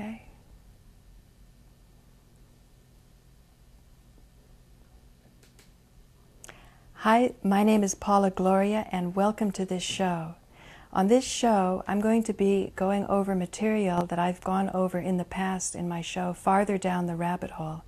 Okay. Hi, my name is Paula Gloria, and welcome to this show. On this show, I'm going to be going over material that I've gone over in the past in my show, Farther Down the Rabbit Hole.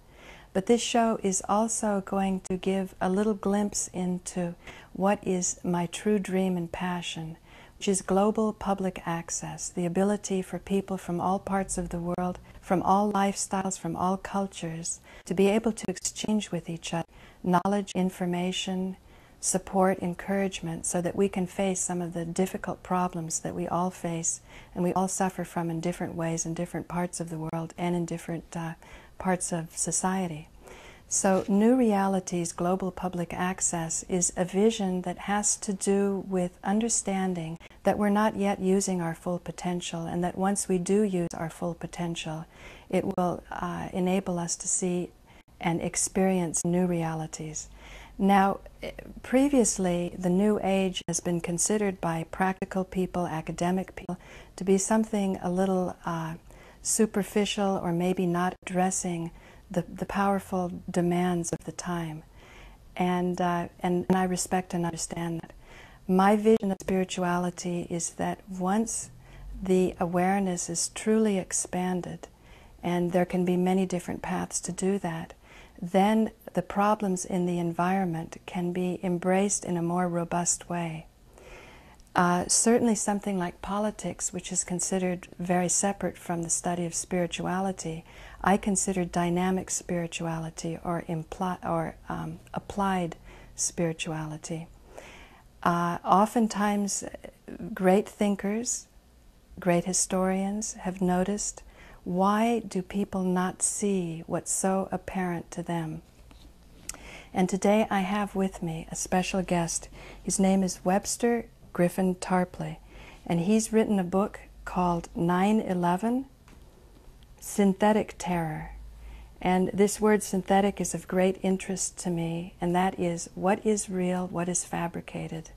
But this show is also going to give a little glimpse into what is my true dream and passion, which is global public access, the ability for people from all parts of the world, from all lifestyles, from all cultures, to be able to exchange with each other knowledge, information, support, encouragement, so that we can face some of the difficult problems that we all face and we all suffer from in different ways in different parts of the world and in different parts of society. So New Realities Global Public Access is a vision that has to do with understanding that we're not yet using our full potential, and that once we do use our full potential, it will enable us to see and experience new realities. Now, previously, the New Age has been considered by practical people, academic people, to be something a little superficial, or maybe not addressing the powerful demands of the time. And I respect and understand that. My vision of spirituality is that once the awareness is truly expanded, and there can be many different paths to do that, then the problems in the environment can be embraced in a more robust way. Certainly something like politics, which is considered very separate from the study of spirituality, I consider dynamic spirituality or applied spirituality. Oftentimes, great thinkers, great historians have noticed, why do people not see what's so apparent to them? And today I have with me a special guest. His name is Webster Tarpley, and he's written a book called 9/11, Synthetic Terror. And this word synthetic is of great interest to me, and that is what is real, what is fabricated,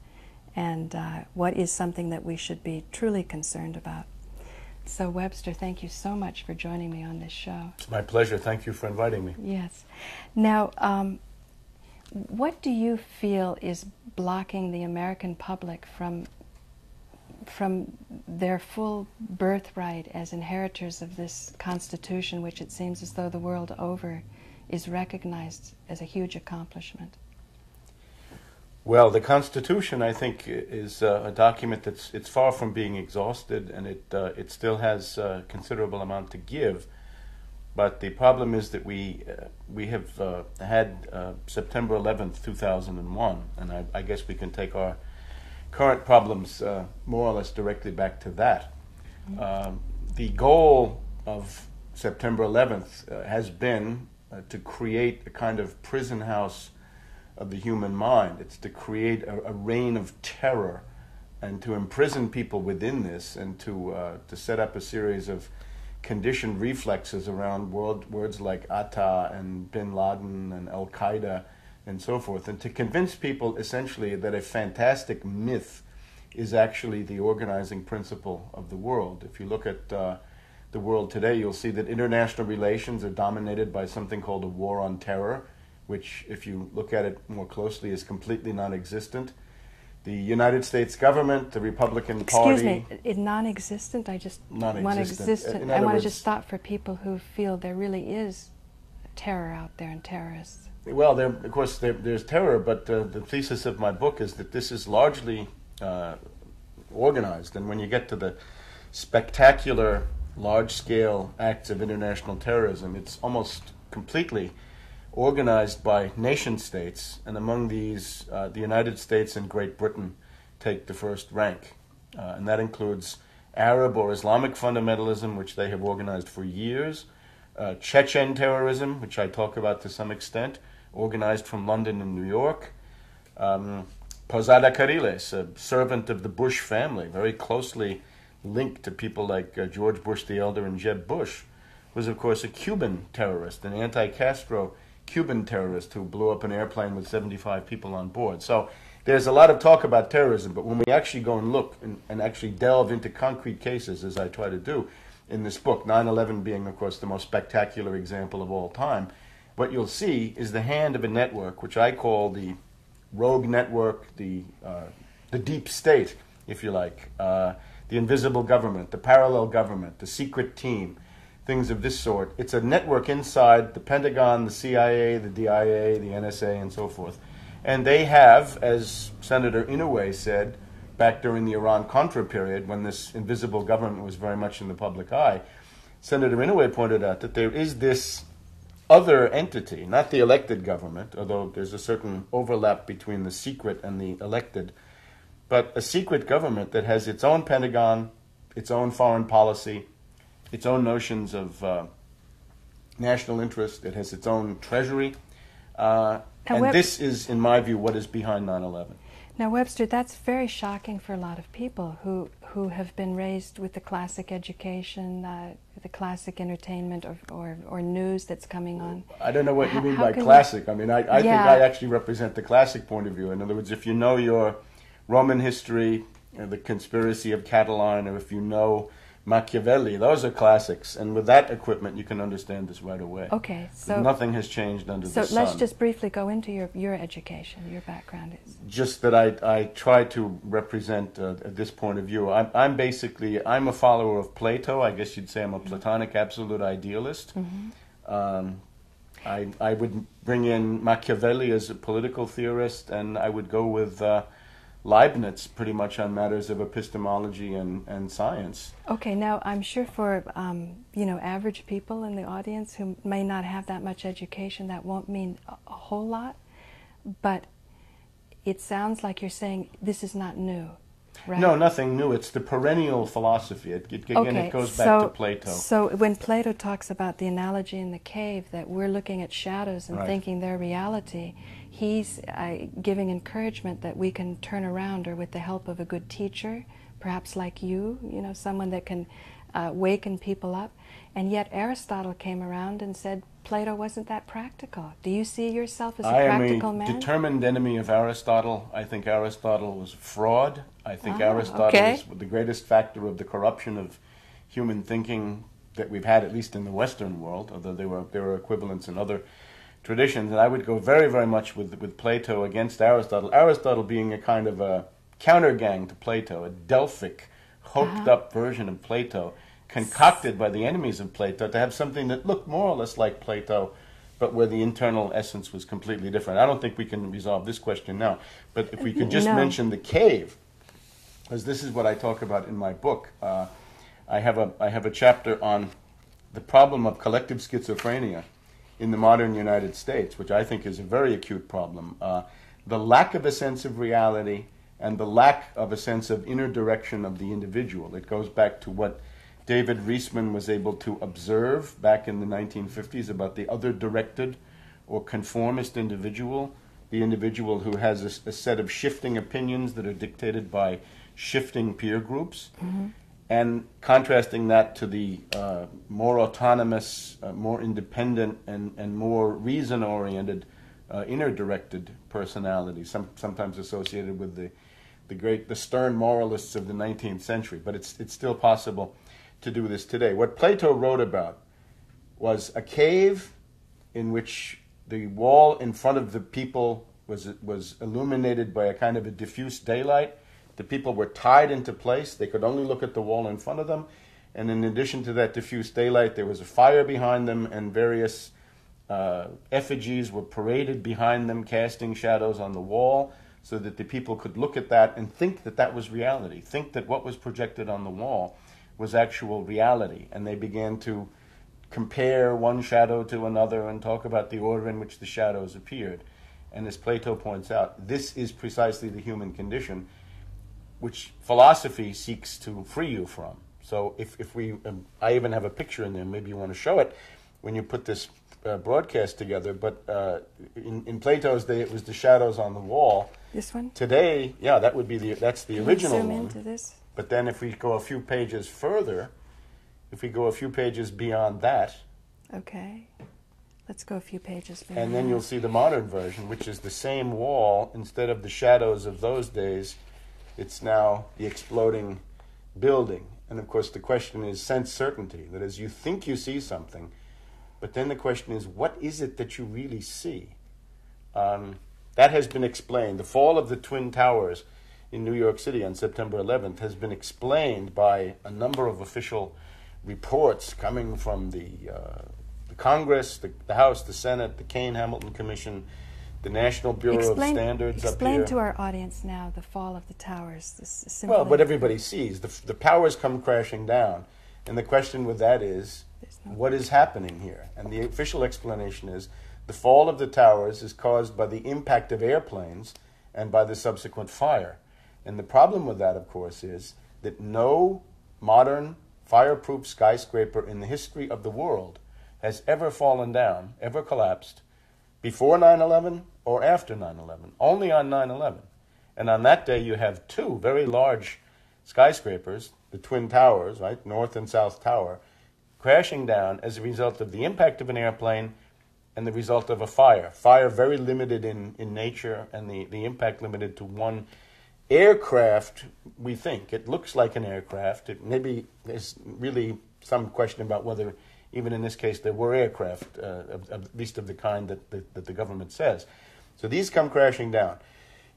and what is something that we should be truly concerned about. So Webster, thank you so much for joining me on this show. It's my pleasure. Thank you for inviting me. Yes. Now, what do you feel is blocking the American public from their full birthright as inheritors of this Constitution, which it seems as though the world over is recognized as a huge accomplishment? Well, the Constitution, I think, is a document it's far from being exhausted, and it still has a considerable amount to give. But the problem is that we have had September 11th, 2001, and I guess we can take our current problems more or less directly back to that. Mm-hmm. The goal of September 11th has been to create a kind of prison house of the human mind. It's to create a reign of terror and to imprison people within this, and to set up a series of conditioned reflexes around words like Atta and Bin Laden and Al-Qaeda and so forth, and to convince people essentially that a fantastic myth is actually the organizing principle of the world. If you look at the world today, you'll see that international relations are dominated by something called a war on terror, which, if you look at it more closely, is completely non-existent. The United States government, the Republican Party... Excuse me, non-existent? I just want existent. I want to just stop for people who feel there really is terror out there and terrorists. Well, of course, there's terror, but the thesis of my book is that this is largely organized. And when you get to the spectacular, large-scale acts of international terrorism, it's almost completely organized by nation-states, and among these, the United States and Great Britain take the first rank. And that includes Arab or Islamic fundamentalism, which they have organized for years, Chechen terrorism, which I talk about to some extent, organized from London and New York, Posada Carriles, a servant of the Bush family, very closely linked to people like George Bush the Elder and Jeb Bush, was of course a Cuban terrorist, an anti-Castro Cuban terrorist who blew up an airplane with 75 people on board. So there's a lot of talk about terrorism, but when we actually go and look and actually delve into concrete cases, as I try to do, in this book, 9/11 being, of course, the most spectacular example of all time. What you'll see is the hand of a network, which I call the rogue network, the deep state, if you like, the invisible government, the parallel government, the secret team, things of this sort. It's a network inside the Pentagon, the CIA, the DIA, the NSA, and so forth. And they have, as Senator Inouye said back during the Iran-Contra period, when this invisible government was very much in the public eye, Senator Inouye pointed out that there is this other entity, not the elected government, although there's a certain overlap between the secret and the elected, but a secret government that has its own Pentagon, its own foreign policy, its own notions of national interest. It has its own treasury. And this is, in my view, what is behind 9/11. Now, Webster, that's very shocking for a lot of people who have been raised with the classic education, the classic entertainment or news that's coming on. I don't know what you mean by classic. I mean, I think I actually represent the classic point of view. In other words, if you know your Roman history, the conspiracy of Catiline, or if you know Machiavelli, those are classics. And with that equipment, you can understand this right away. Okay, so nothing has changed under the sun. So let's just briefly go into your education, your background is. Just that I try to represent this point of view. I'm a follower of Plato. I guess you'd say I'm a Platonic absolute idealist. Mm-hmm. I would bring in Machiavelli as a political theorist, and I would go with Leibniz pretty much on matters of epistemology and science. Okay, now I'm sure for average people in the audience who may not have that much education, that won't mean a whole lot, but it sounds like you're saying this is not new, right? No, nothing new. It's the perennial philosophy. It goes back to Plato. So when Plato talks about the analogy in the cave, that we're looking at shadows and thinking they're reality, he's giving encouragement that we can turn around, or with the help of a good teacher, perhaps like you, someone that can waken people up. And yet Aristotle came around and said Plato wasn't that practical. Do you see yourself as a practical man? I am a determined enemy of Aristotle. I think Aristotle was a fraud. I think Aristotle is the greatest factor of the corruption of human thinking that we've had, at least in the Western world, although there were equivalents in other traditions. And I would go very, very much with Plato against Aristotle. Aristotle being a kind of a counter-gang to Plato, a Delphic, hoped-up version of Plato, concocted by the enemies of Plato to have something that looked more or less like Plato, but where the internal essence was completely different. I don't think we can resolve this question now, but if we could just mention the cave, because this is what I talk about in my book. I have a chapter on the problem of collective schizophrenia in the modern United States, which I think is a very acute problem. The lack of a sense of reality and the lack of a sense of inner direction of the individual. It goes back to what David Reisman was able to observe back in the 1950s about the other-directed or conformist individual, the individual who has a set of shifting opinions that are dictated by shifting peer groups, and contrasting that to the more autonomous, more independent, and more reason-oriented, inner-directed personality, sometimes associated with the stern moralists of the 19th century. But it's still possible to do this today. What Plato wrote about was a cave in which the wall in front of the people was illuminated by a kind of a diffuse daylight. The people were tied into place. They could only look at the wall in front of them. And in addition to that diffuse daylight, there was a fire behind them, and various effigies were paraded behind them, casting shadows on the wall, so that the people could look at that and think that that was reality, think that what was projected on the wall was actual reality. And they began to compare one shadow to another and talk about the order in which the shadows appeared. And as Plato points out, this is precisely the human condition, which philosophy seeks to free you from. So if we, I even have a picture in there, maybe you want to show it when you put this broadcast together, but in Plato's day it was the shadows on the wall. This one? Today, yeah, that's the original zoom one. into this? But then if we go a few pages further, if we go a few pages beyond that, okay, let's go a few pages beyond and then you'll see the modern version, which is the same wall. Instead of the shadows of those days, it's now the exploding building. And of course, the question is sense certainty. That is, you think you see something, but then the question is, what is it that you really see? That has been explained. The fall of the Twin Towers in New York City on September 11th has been explained by a number of official reports coming from the Congress, the House, the Senate, the Kane-Hamilton Commission, the National Bureau of Standards up here. Explain to our audience now the fall of the towers. Well, what everybody sees. The towers come crashing down. And the question with that is, what is happening here? And the official explanation is, the fall of the towers is caused by the impact of airplanes and by the subsequent fire. And the problem with that, of course, is that no modern fireproof skyscraper in the history of the world has ever fallen down, ever collapsed, before 9/11 or after 9/11, only on 9/11. And on that day, you have two very large skyscrapers, the Twin Towers, right, North and South Tower, crashing down as a result of the impact of an airplane and the result of a fire. Fire very limited in nature, and the impact limited to one aircraft, we think. It looks like an aircraft. It maybe there's really some question about whether, even in this case, there were aircraft, at least of the kind that the government says. So these come crashing down.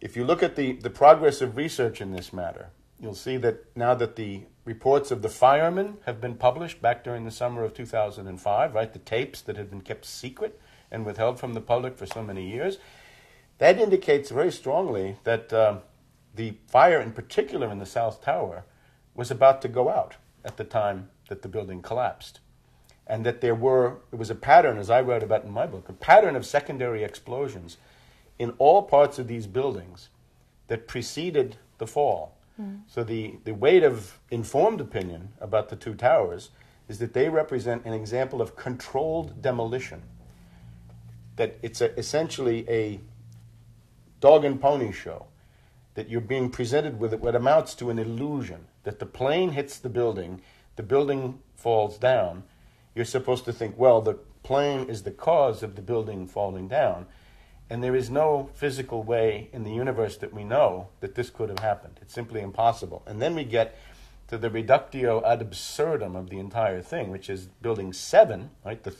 If you look at the progress of research in this matter, you'll see that now that the reports of the firemen have been published back during the summer of 2005, right, the tapes that had been kept secret and withheld from the public for so many years, that indicates very strongly that the fire, in particular in the South Tower, was about to go out at the time that the building collapsed. And that it was a pattern, as I wrote about in my book, a pattern of secondary explosions in all parts of these buildings that preceded the fall. So the weight of informed opinion about the two towers is that they represent an example of controlled demolition. That it's essentially a dog and pony show. That you're being presented with what amounts to an illusion. That the plane hits the building falls down. You're supposed to think, well, the plane is the cause of the building falling down. And there is no physical way in the universe that we know that this could have happened. It's simply impossible. And then we get to the reductio ad absurdum of the entire thing, which is Building 7, right? The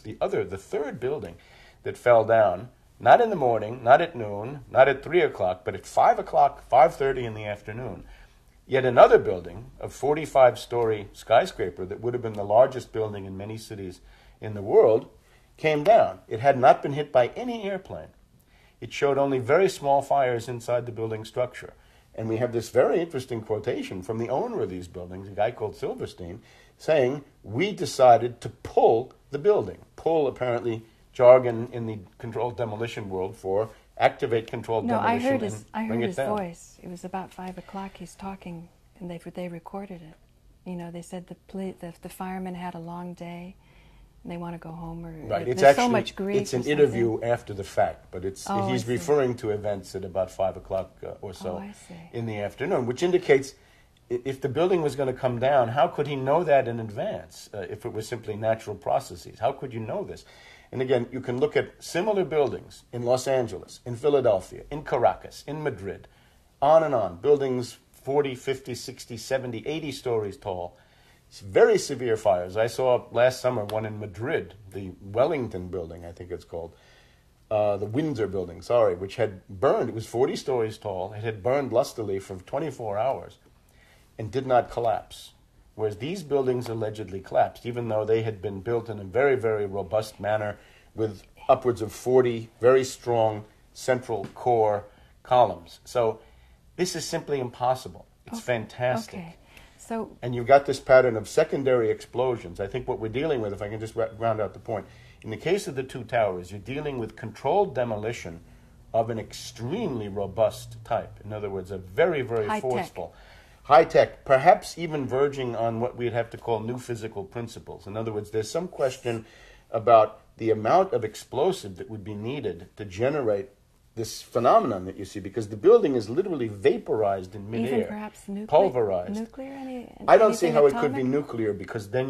third building that fell down, not in the morning, not at noon, not at 3 o'clock, but at 5 o'clock, 5:30 in the afternoon. Yet another building, a 45-story skyscraper that would have been the largest building in many cities in the world, came down. It had not been hit by any airplane. It showed only very small fires inside the building structure. And we have this very interesting quotation from the owner of these buildings, a guy called Silverstein, saying, we decided to pull the building. Pull, apparently, jargon in the controlled demolition world for activate controlled demolition. I heard his voice. It was about 5 o'clock. He's talking, and they recorded it. You know, they said the firemen had a long day, and they want to go home. Right. There's so much grief. It's an interview after the fact, but he's referring to events at about 5 o'clock or so in the afternoon, which indicates if the building was going to come down, how could he know that in advance if it was simply natural processes? How could you know this? And again, you can look at similar buildings in Los Angeles, in Philadelphia, in Caracas, in Madrid, on and on. Buildings 40, 50, 60, 70, 80 stories tall. It's very severe fires. I saw last summer one in Madrid, the Wellington building, I think it's called, the Windsor building, which had burned. It was 40 stories tall. It had burned lustily for 24 hours and did not collapse. Whereas these buildings allegedly collapsed, even though they had been built in a very, very robust manner with upwards of 40 very strong central core columns. So this is simply impossible. It's fantastic. Okay. And you've got this pattern of secondary explosions. I think what we're dealing with, if I can just round out the point, in the case of the two towers, you're dealing with controlled demolition of an extremely robust type. In other words, a very, very forceful. High-tech, perhaps even verging on what we'd have to call new physical principles. In other words, there's some question about the amount of explosive that would be needed to generate this phenomenon that you see, because the building is literally vaporized in midair, even perhaps pulverized. Nuclear? I don't see how atomic? It could be nuclear, because then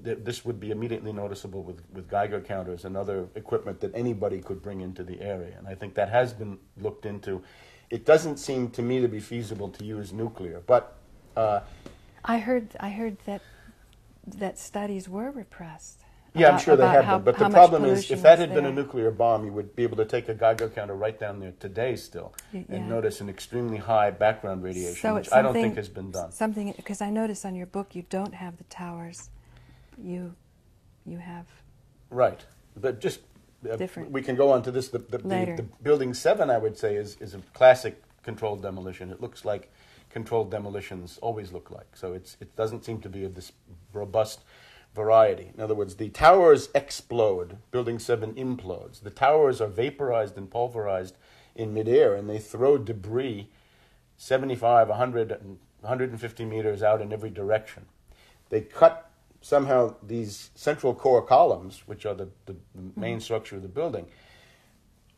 this would be immediately noticeable with Geiger counters and other equipment that anybody could bring into the area. And I think that has been looked into. It doesn't seem to me to be feasible to use nuclear, but I heard that studies were repressed. Yeah, I'm sure they have been. But the problem is, if that had been a nuclear bomb, you would be able to take a Geiger counter right down there today still and notice an extremely high background radiation, which I don't think has been done. Because I notice on your book you don't have the towers. You have... Right. But just, different. We can go on to this. The Building 7, I would say, is a classic controlled demolition. It looks like controlled demolitions always look like. So it doesn't seem to be of this robust variety. In other words, the towers explode, Building 7 implodes. The towers are vaporized and pulverized in midair, and they throw debris 75, 100, and 150 meters out in every direction. They cut somehow these central core columns, which are the main structure of the building,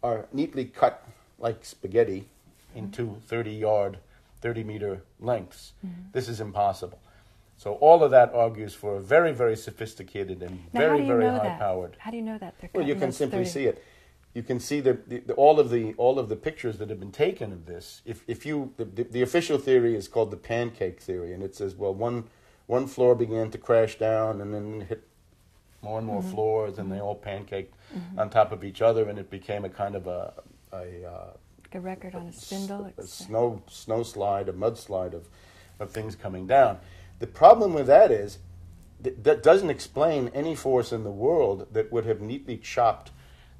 are neatly cut like spaghetti into 30-meter lengths. This is impossible. So all of that argues for a very, very sophisticated and very, very high-powered. How do you know that? Well, you can simply see it. You can see all of the pictures that have been taken of this. The official theory is called the pancake theory, and it says, well, one floor began to crash down, and then hit more and more floors, and they all pancaked on top of each other, and it became a kind of a record on a spindle. A snow slide, a mudslide of things coming down. The problem with that is that doesn't explain any force in the world that would have neatly chopped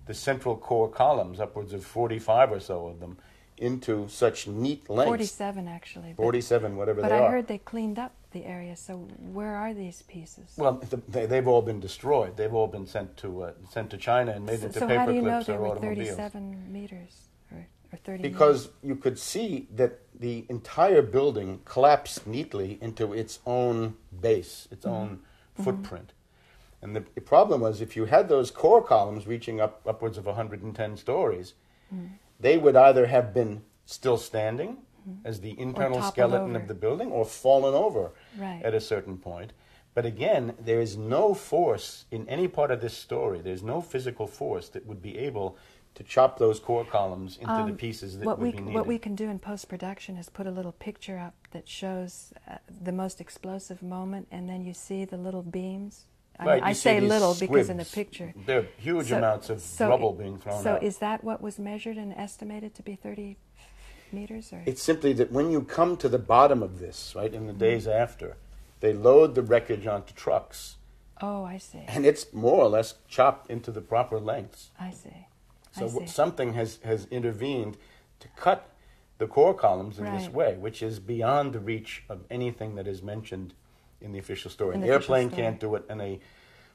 the central core columns, upwards of 45 or so of them, into such neat lengths. 47, actually. 47, whatever they are. But I heard they cleaned up the area, so where are these pieces? Well, they've all been destroyed. They've all been sent to China and made into paper clips or automobiles. So how do you know they were 37 meters? Or 30 because you could see that the entire building collapsed neatly into its own base, its own footprint. And the problem was, if you had those core columns reaching upwards of 110 stories, they would either have been still standing as the internal skeleton of the building or fallen over at a certain point. But again, there is no force in any part of this story. There's no physical force that would be able to chop those core columns into the pieces that would be needed. What we can do in post-production is put a little picture up that shows the most explosive moment, and then you see the little beams. I say little because in the picture. There are huge amounts of rubble being thrown out. So is that what was measured and estimated to be 30 meters? Or? It's simply that when you come to the bottom of this, right, in the days after, they load the wreckage onto trucks. Oh, I see. And it's more or less chopped into the proper lengths. I see. So something has intervened to cut the core columns in this way, which is beyond the reach of anything that is mentioned in the official story. An airplane can't do it, and a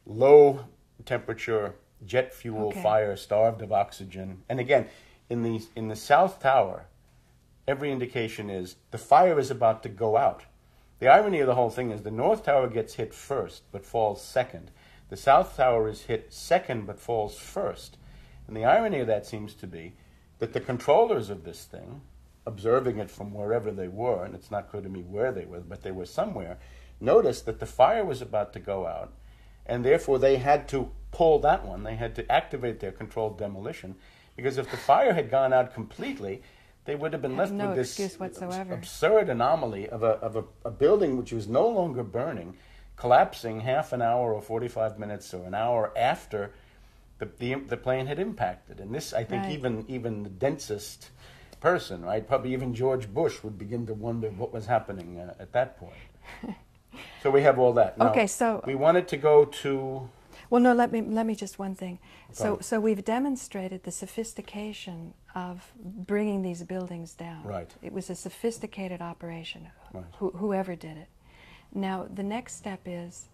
low-temperature jet fuel fire starved of oxygen. And again, in the South Tower, every indication is the fire is about to go out. The irony of the whole thing is the North Tower gets hit first but falls second. The South Tower is hit second but falls first. And the irony of that seems to be that the controllers of this thing, observing it from wherever they were, and it's not clear to me where they were, but they were somewhere, noticed that the fire was about to go out, and therefore they had to pull that one. They had to activate their controlled demolition, because if the fire had gone out completely, they would have been left with this absurd anomaly of a building which was no longer burning, collapsing half an hour or 45 minutes or an hour after the plane had impacted. And this, I think, even the densest person, right, probably even George Bush would begin to wonder what was happening at that point. So we have all that. Now, so we wanted to go to... Well, no, let me just one thing. So we've demonstrated the sophistication of bringing these buildings down. Right. It was a sophisticated operation, whoever did it. Now, the next step is,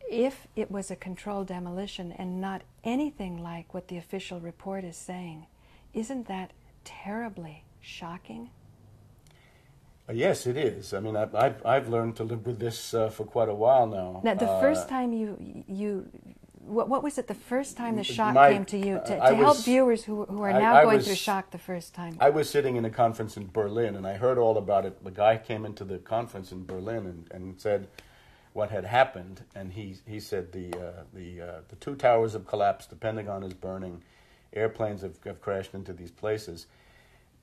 if it was a controlled demolition and not anything like what the official report is saying, isn't that terribly shocking? Yes, it is. I mean, I've learned to live with this for quite a while now. Now, the first time what was it? The first time the shock came to you to help viewers who are now going through shock the first time. I was sitting in a conference in Berlin, and I heard all about it. The guy came into the conference in Berlin and said what had happened, and he said the two towers have collapsed, the Pentagon is burning, airplanes have crashed into these places,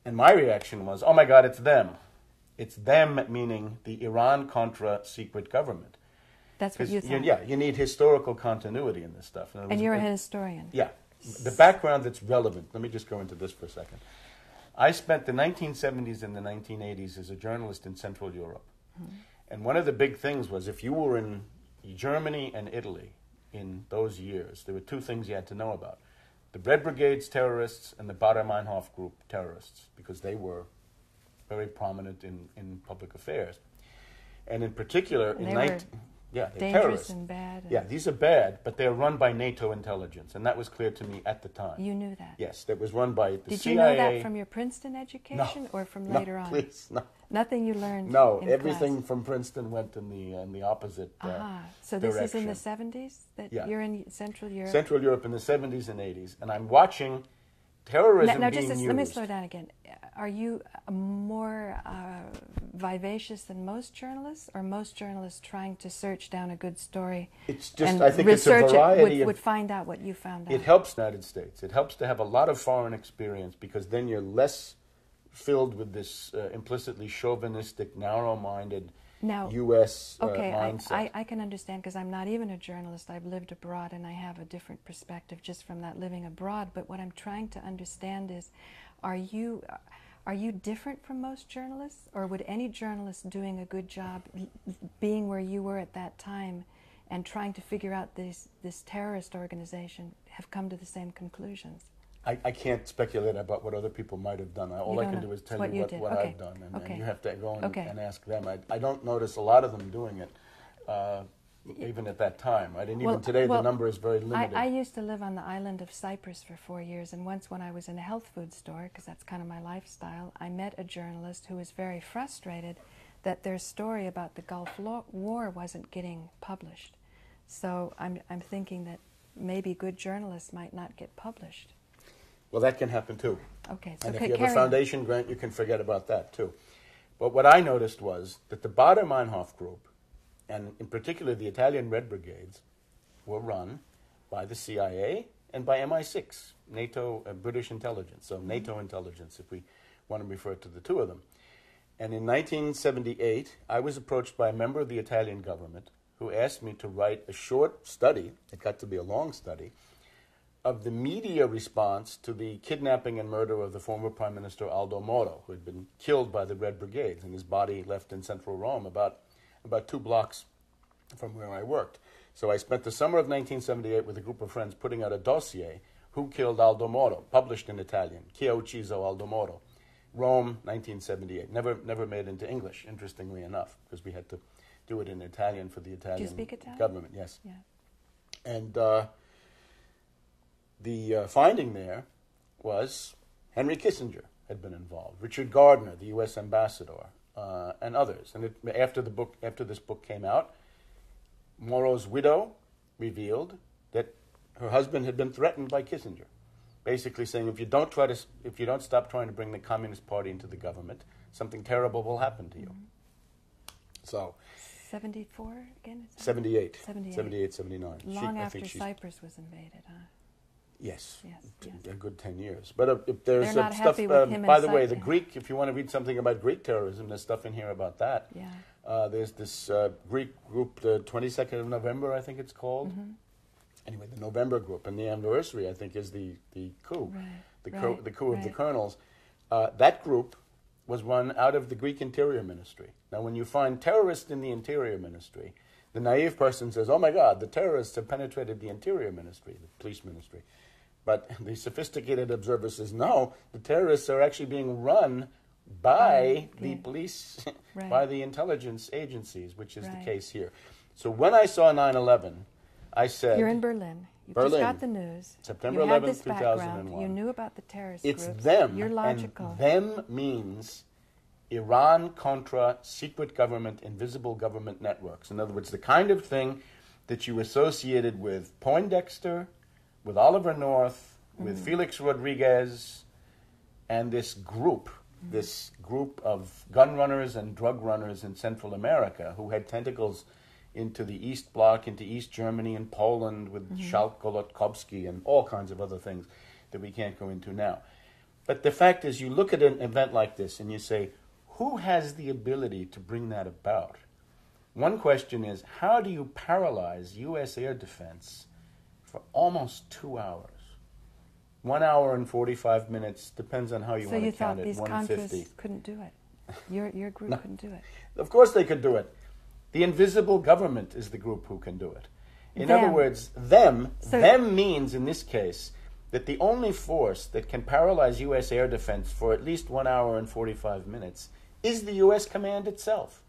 and my reaction was, oh my God, it's them. It's them, meaning the Iran-Contra secret government. That's what you thought. Yeah, you need historical continuity in this stuff. And you're a historian. Yeah. The background that's relevant. Let me just go into this for a second. I spent the 1970s and the 1980s as a journalist in Central Europe. Mm-hmm. And one of the big things was if you were in Germany and Italy in those years, there were two things you had to know about. The Red Brigade's terrorists and the Baader-Meinhof group terrorists, because they were very prominent in public affairs. And in particular, they're dangerous terrorists. And bad. Yeah, these are bad, but they're run by NATO intelligence, and that was clear to me at the time. You knew that? Yes, that was run by the Did CIA. you know that from your Princeton education or from later on? Please, no. Nothing you learned in everything class. from Princeton went in the opposite So this is in the 70s that you're in Central Europe? Central Europe in the 70s and 80s, and I'm watching terrorism being used. Let me slow down again. Are you more vivacious than most journalists, or most journalists trying to search down a good story? It's just, and I think it's a variety would find out what you found out. It helps the United States. It helps to have a lot of foreign experience, because then you're less filled with this implicitly chauvinistic, narrow-minded U.S. mindset. I can understand, because I'm not even a journalist. I've lived abroad, and I have a different perspective just from that living abroad. But what I'm trying to understand is, are you different from most journalists, or would any journalist doing a good job, being where you were at that time, and trying to figure out this terrorist organization, have come to the same conclusions? I can't speculate about what other people might have done. All I can do is tell you what I've done, and you have to go and ask them. I don't notice a lot of them doing it, even at that time. Today the number is very limited. I used to live on the island of Cyprus for 4 years, and once when I was in a health food store, because that's kind of my lifestyle, I met a journalist who was very frustrated that their story about the Gulf War wasn't getting published. So I'm thinking that maybe good journalists might not get published. Well, that can happen too. Okay, so and if you have a foundation grant, you can forget about that too. But what I noticed was that the Baader-Meinhof group, and in particular the Italian Red Brigades, were run by the CIA and by MI6, NATO, British intelligence, so NATO intelligence, if we want to refer to the two of them. And in 1978, I was approached by a member of the Italian government who asked me to write a short study, it got to be a long study, of the media response to the kidnapping and murder of the former Prime Minister Aldo Moro, who had been killed by the Red Brigades, and his body left in central Rome, about 2 blocks from where I worked. So I spent the summer of 1978 with a group of friends putting out a dossier, Who Killed Aldo Moro, published in Italian, Chi ha ucciso Aldo Moro, Rome, 1978. Never made into English, interestingly enough, because we had to do it in Italian for the Italian government. Do you speak Italian? Government, yes. Yeah. And the finding there was Henry Kissinger had been involved, Richard Gardner, the U.S. ambassador, and others. And after this book came out, Moro's widow revealed that her husband had been threatened by Kissinger, basically saying, if you don't stop trying to bring the Communist Party into the government, something terrible will happen to you. Mm-hmm. So 74 again? 78, 79. Long after Cyprus was invaded, huh? Yes, a good 10 years. But if there's not stuff, happy with him by the way, the Greek, if you want to read something about Greek terrorism, there's stuff in here about that. Yeah. There's this Greek group, the 22nd of November, I think it's called. Mm-hmm. Anyway, the November group, and the anniversary, I think, is the coup, the coup of the colonels. That group was run out of the Greek Interior Ministry. Now, when you find terrorists in the Interior Ministry, the naive person says, oh my God, the terrorists have penetrated the Interior Ministry, the police ministry. But the sophisticated observer says, no, the terrorists are actually being run by the police, by the intelligence agencies, which is the case here. So when I saw 9/11, I said... You're in Berlin. You just got the news. September you 11th, had this 2001. Background. You knew about the terrorist groups. It's them. You're logical. And them means Iran-Contra, secret government, invisible government networks. In other words, the kind of thing that you associated with Poindexter, with Oliver North, with Felix Rodriguez, and this group of gun runners and drug runners in Central America who had tentacles into the East Bloc, into East Germany and Poland with Schalk Golodkowski and all kinds of other things that we can't go into now. But the fact is, you look at an event like this and you say, who has the ability to bring that about? One question is, how do you paralyze U.S. air defense for almost 2 hours? 1 hour and 45 minutes, depends on how you want to count it. So you thought these Contras couldn't do it? Your group No. couldn't do it? Of course they could do it. The invisible government is the group who can do it. In other words, them means, in this case, that the only force that can paralyze U.S. air defense for at least 1 hour and 45 minutes is the U.S. command itself.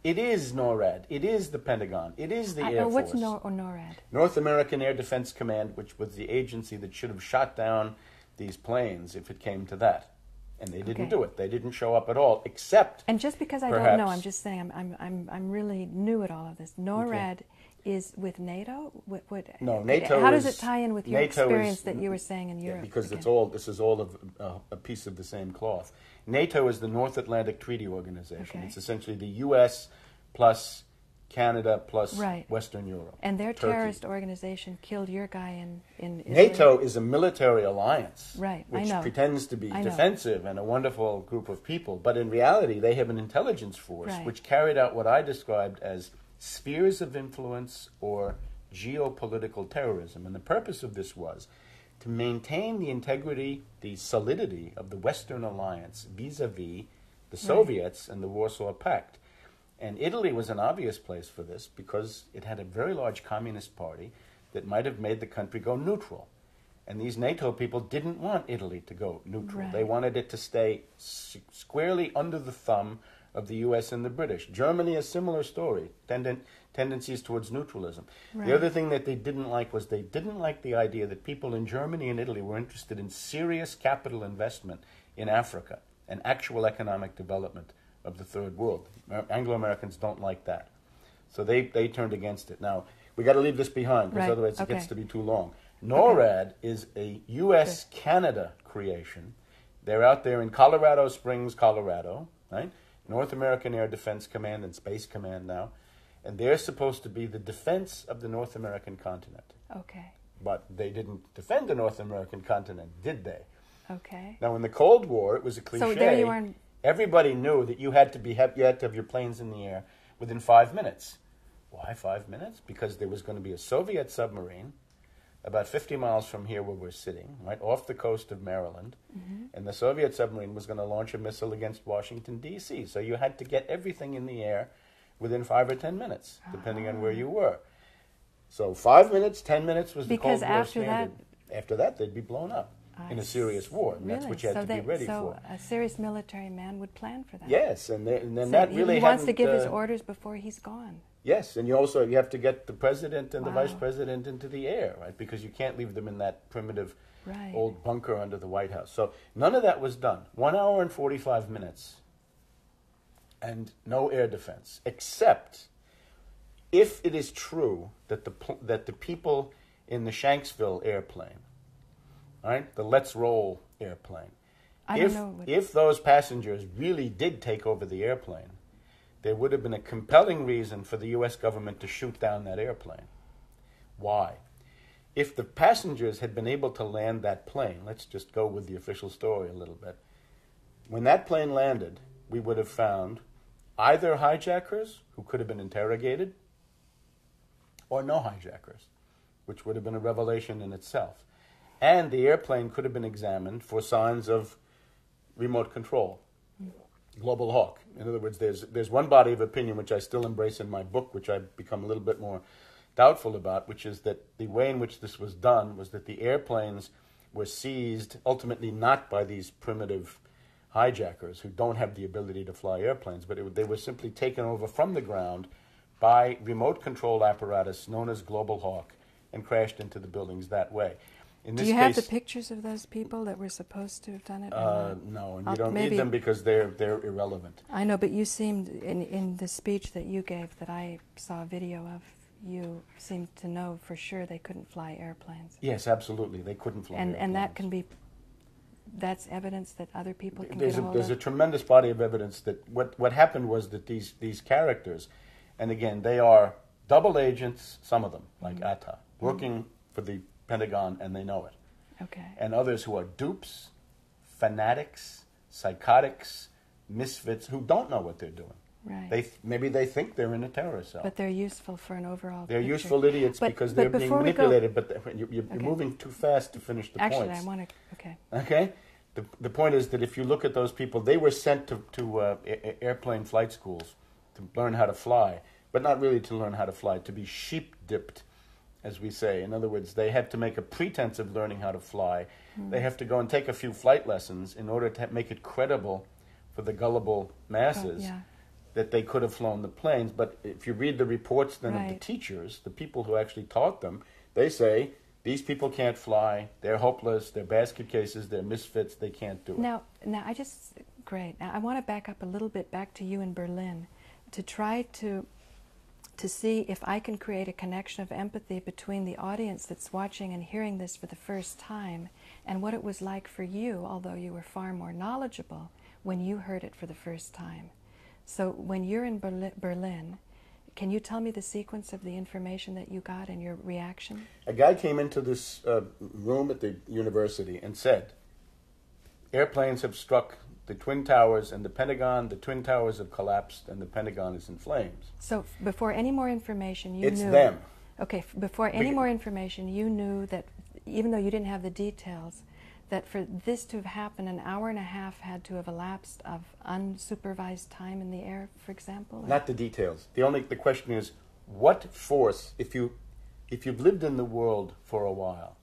It is NORAD. It is the Pentagon. It is the Air Force. What's NORAD? North American Air Defense Command, which was the agency that should have shot down these planes if it came to that. And they didn't do it. They didn't show up at all, except And just because I don't know, I'm just saying I'm really new at all of this. NORAD is with NATO? No, NATO How does it tie in with your NATO experience that you were saying in Europe? Because this is all of a piece of the same cloth. NATO is the North Atlantic Treaty Organization. Okay. It's essentially the U.S. plus Canada plus Western Europe. And their Turkey. terrorist organization killed your guy in Israel? NATO is a military alliance, which pretends to be defensive and a wonderful group of people. But in reality, they have an intelligence force which carried out what I described as spheres of influence or geopolitical terrorism. And the purpose of this was to maintain the integrity, the solidity of the Western alliance vis-a-vis the Soviets and the Warsaw Pact. And Italy was an obvious place for this because it had a very large communist party that might have made the country go neutral. And these NATO people didn't want Italy to go neutral. They wanted it to stay squarely under the thumb of the U.S. and the British. Germany, a similar story, tendencies towards neutralism. The other thing that they didn't like was they didn't like the idea that people in Germany and Italy were interested in serious capital investment in Africa and actual economic development of the Third World. Anglo-Americans don't like that. So they turned against it. Now, we got to leave this behind because otherwise it gets to be too long. NORAD is a U.S.-Canada creation. They're out there in Colorado Springs, Colorado, right? North American Air Defense Command and Space Command now. And they're supposed to be the defense of the North American continent. Okay. But they didn't defend the North American continent, did they? Okay. Now, in the Cold War, it was a cliche. So there you are. Everybody knew that you had to have your planes in the air within 5 minutes. Why 5 minutes? Because there was going to be a Soviet submarine about 50 miles from here where we're sitting, right, off the coast of Maryland, and the Soviet submarine was going to launch a missile against Washington, D.C. So you had to get everything in the air within 5 or 10 minutes, depending on where you were. So 5 minutes, 10 minutes was the Cold War standard. After that, they'd be blown up in a serious war, and that's what you had to be ready for. So a serious military man would plan for that. Yes, and then that really he wants to give his orders before he's gone. Yes, and you have to get the president and the vice president into the air, right? Because you can't leave them in that primitive old bunker under the White House. So none of that was done. 1 hour and 45 minutes, and no air defense, except if it is true that the people in the Shanksville airplane, right, the Let's Roll airplane, if those passengers really did take over the airplane, there would have been a compelling reason for the U.S. government to shoot down that airplane. Why? If the passengers had been able to land that plane, let's just go with the official story a little bit. When that plane landed, we would have found either hijackers who could have been interrogated or no hijackers, which would have been a revelation in itself. And the airplane could have been examined for signs of remote control. Global hawk. In other words, there's one body of opinion which I still embrace in my book, which I've become a little bit more doubtful about, which is that the way in which this was done was that the airplanes were seized ultimately not by these primitive hijackers who don't have the ability to fly airplanes, but they were simply taken over from the ground by remote control apparatus known as Global Hawk and crashed into the buildings that way. Do you have the pictures of those people that were supposed to have done it? No, and you don't need them because they're irrelevant. I know, but you seemed, in the speech that you gave that I saw a video of, you seemed to know for sure they couldn't fly airplanes. Yes, absolutely, they couldn't fly airplanes. And that can be, that's evidence that other people can get a hold of? There's a tremendous body of evidence that what happened was that these characters, and again, they are double agents, some of them, like Atta, working for the Pentagon, and they know it. Okay. And others who are dupes, fanatics, psychotics, misfits who don't know what they're doing. Right. Maybe they think they're in a terror cell. But they're useful for an overall They're picture. useful idiots because they're being manipulated, but you're Okay. moving too fast to finish the points. Actually, I want to... Okay. Okay? The point is that if you look at those people, they were sent to airplane flight schools to learn how to fly, but not really to learn how to fly, to be sheep-dipped, as we say. In other words, they had to make a pretense of learning how to fly. They have to go and take a few flight lessons in order to make it credible for the gullible masses that they could have flown the planes. But if you read the reports then of the teachers, the people who actually taught them, they say, these people can't fly, they're hopeless, they're basket cases, they're misfits, they can't do it. Now great. Now I want to back up a little bit back to you in Berlin to try to see if I can create a connection of empathy between the audience that's watching and hearing this for the first time and what it was like for you, although you were far more knowledgeable, when you heard it for the first time. So when you're in Berlin, can you tell me the sequence of the information that you got and your reaction? A guy came into this room at the university and said, airplanes have struck the Twin Towers and the Pentagon. The Twin Towers have collapsed and the Pentagon is in flames. So before any more information, you knew... It's them. Okay, before any more information, you knew that, even though you didn't have the details, that for this to have happened, an hour and a half had to have elapsed of unsupervised time in the air, for example? Or? Not the details. The question is, what force, if you've lived in the world for a while,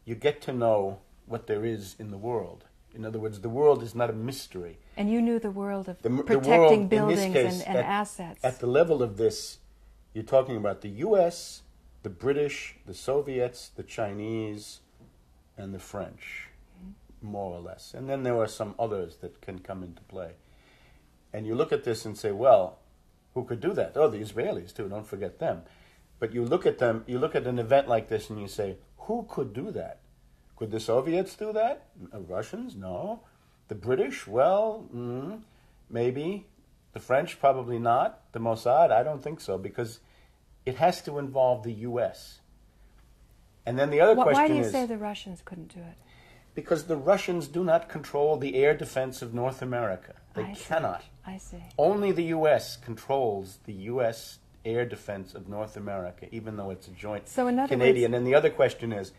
you get to know what there is in the world. In other words, the world is not a mystery. And you knew the world of protecting world, buildings and assets. At the level of this, you're talking about the U.S., the British, the Soviets, the Chinese, and the French, more or less. And then there are some others that can come into play. And you look at this and say, well, who could do that? Oh, the Israelis, too, don't forget them. But you look at them, you look at an event like this and you say, who could do that? Could the Soviets do that? Russians? No. The British? Well, maybe. The French? Probably not. The Mossad? I don't think so, because it has to involve the U.S. And then the other question is... Why do you say the Russians couldn't do it? Because the Russians do not control the air defense of North America. They cannot. I see. Only the U.S. controls the U.S. air defense of North America, even though it's a joint Canadian. And the other question is,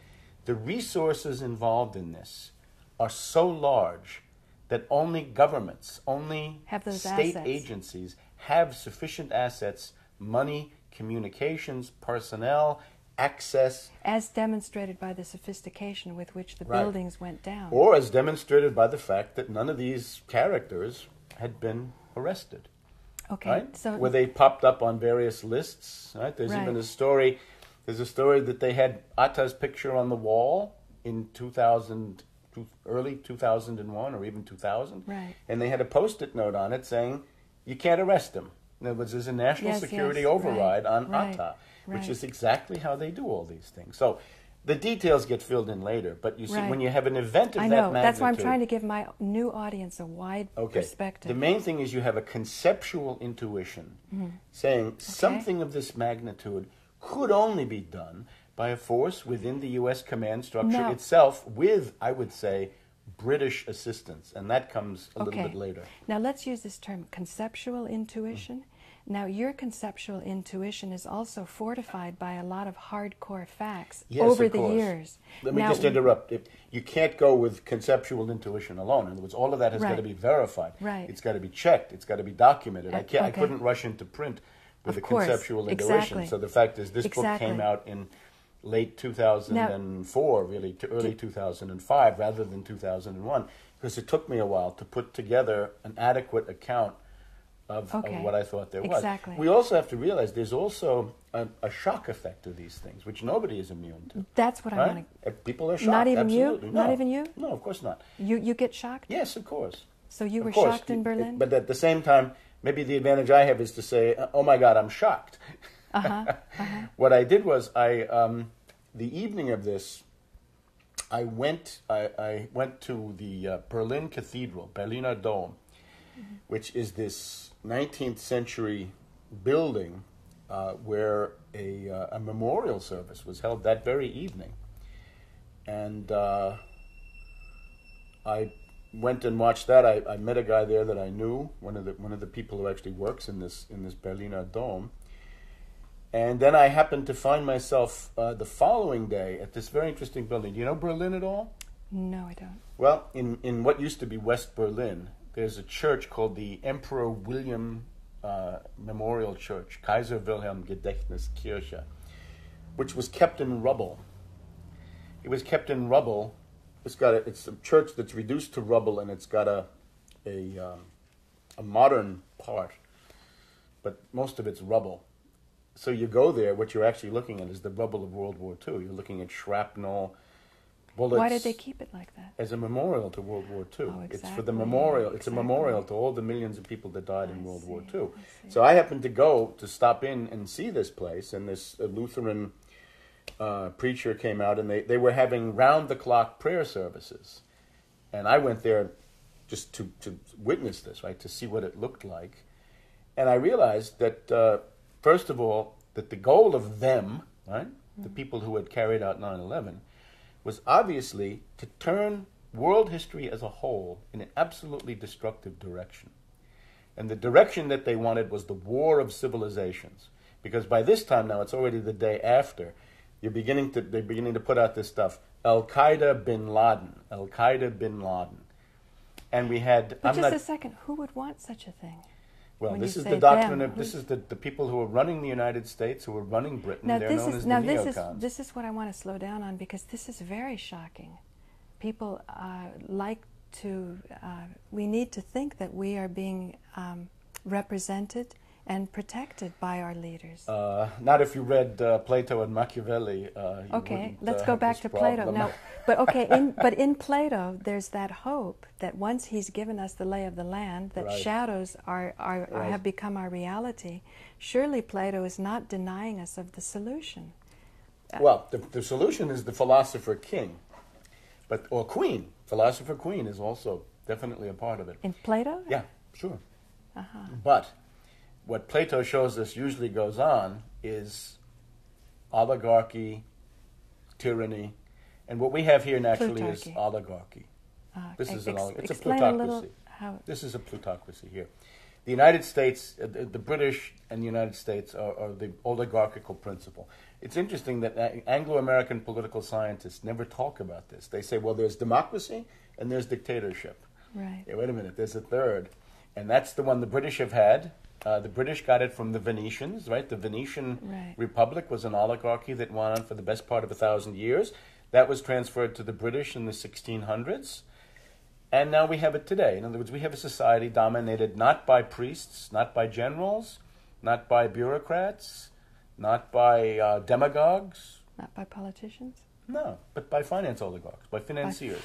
the resources involved in this are so large that only governments, only state agencies have sufficient assets, money, communications, personnel, access. As demonstrated by the sophistication with which the buildings went down. Or as demonstrated by the fact that none of these characters had been arrested. Okay. Right? So where they popped up on various lists. Right? There's even a story. There's a story that they had Atta's picture on the wall in early 2001 or even 2000. Right. And they had a Post-it note on it saying, you can't arrest him. In other words, there's a national security override on Atta, which is exactly how they do all these things. So the details get filled in later, but you see, when you have an event of that magnitude... That's why I'm trying to give my new audience a wide perspective. The main thing is you have a conceptual intuition saying something of this magnitude could only be done by a force within the U.S. command structure itself with, I would say, British assistance, and that comes a little bit later. Now let's use this term, conceptual intuition. Now your conceptual intuition is also fortified by a lot of hardcore facts over the years. Let me just interrupt. You can't go with conceptual intuition alone. In other words, all of that has got to be verified. It's got to be checked. It's got to be documented. I couldn't rush into print with conceptual intuition. So the fact is, this book came out in late 2004, really, to early 2005, rather than 2001, because it took me a while to put together an adequate account of what I thought there was. We also have to realize there's also a shock effect of these things, which nobody is immune to. That's what I want to... People are shocked. Not even absolutely. you? No. Not even you? No, of course not. You get shocked? Yes, of course. So you were shocked in Berlin? But at the same time, maybe the advantage I have is to say, oh my God, I'm shocked. What I did was, the evening of this, I went to the Berlin Cathedral, Berliner Dom, which is this 19th century building where a memorial service was held that very evening. And I went and watched that. I met a guy there that I knew, one of the people who actually works in this Berliner Dome. And then I happened to find myself the following day at this very interesting building. Do you know Berlin at all? No, I don't. Well, in what used to be West Berlin, there's a church called the Emperor William Memorial Church, Kaiser Wilhelm Gedächtniskirche, which was kept in rubble. It was kept in rubble. It's a church that's reduced to rubble, and it's got a modern part, but most of it's rubble. So you go there, what you're actually looking at is the rubble of World War II. You're looking at shrapnel, bullets. Why did they keep it like that? As a memorial to World War II. Oh, exactly. It's for the memorial. It's a memorial to all the millions of people that died in World War II. So I happened to go to stop in and see this place, and this Lutheran preacher came out, and they were having round-the-clock prayer services. And I went there just to witness this, right, to see what it looked like. And I realized that, first of all, that the goal of them, right, the people who had carried out 9/11, was obviously to turn world history as a whole in an absolutely destructive direction. And the direction that they wanted was the war of civilizations. Because by this time now, it's already the day after, they're beginning to put out this stuff, Al-Qaeda bin Laden, Al-Qaeda bin Laden. And we had... But just a second, who would want such a thing? Well, this is the doctrine of, this is the people who are running the United States, who are running Britain. Now, they're known as the Neocons. This is what I want to slow down on, because this is very shocking. People we need to think that we are being represented and protected by our leaders. Not if you read Plato and Machiavelli. Okay, let's go back to Plato. Now, but in Plato, there's that hope that once he's given us the lay of the land, that shadows have become our reality. Surely Plato is not denying us of the solution. Well, the solution is the philosopher king, or queen. Philosopher queen is also definitely a part of it. In Plato? Yeah, sure. But what Plato shows us usually goes on is oligarchy, tyranny, and what we have here naturally is oligarchy. This is it's a plutocracy. This is a plutocracy here. The United States, the British and the United States are the oligarchical principle. It's interesting that Anglo-American political scientists never talk about this. They say, well, there's democracy and there's dictatorship. Right. Yeah, wait a minute, there's a third. And that's the one the British have had. The British got it from the Venetians, right? The Venetian Republic was an oligarchy that went on for the best part of 1,000 years. That was transferred to the British in the 1600s. And now we have it today. In other words, we have a society dominated not by priests, not by generals, not by bureaucrats, not by demagogues. Not by politicians? No, but by finance oligarchs, by financiers.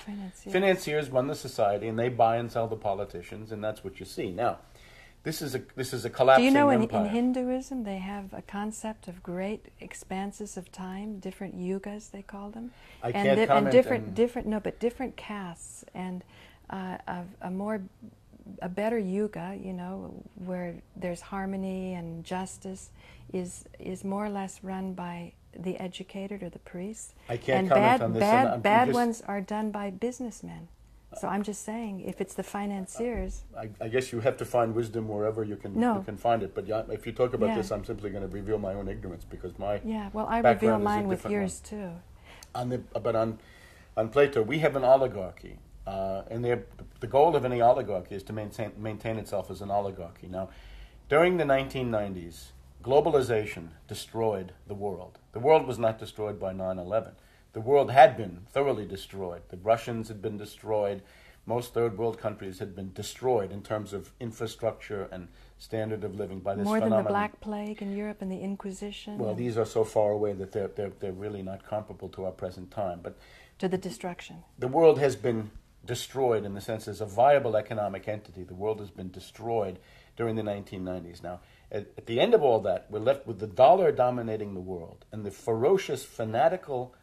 Financiers run the society, and they buy and sell the politicians, and that's what you see. Now, this is a collapsing empire. Do you know in Hinduism they have a concept of great expanses of time, different yugas they call them, I can't comment. Different castes, and a better yuga, you know, where there's harmony and justice, is more or less run by the educated or the priest. I can't comment on this. Bad ones are done by businessmen. So I'm just saying, if it's the financiers... I guess you have to find wisdom wherever you can find it. But if you talk about this, I'm simply going to reveal my own ignorance, because my I reveal mine with yours too. But on Plato, we have an oligarchy. And the goal of any oligarchy is to maintain itself as an oligarchy. Now, during the 1990s, globalization destroyed the world. The world was not destroyed by 9/11. The world had been thoroughly destroyed. The Russians had been destroyed. Most third world countries had been destroyed in terms of infrastructure and standard of living by this phenomenon. More than the Black Plague in Europe and the Inquisition? Well, these are so far away that they're really not comparable to our present time. But to the destruction. The world has been destroyed in the sense as a viable economic entity. The world has been destroyed during the 1990s. Now, at the end of all that, we're left with the dollar dominating the world and the ferocious, fanatical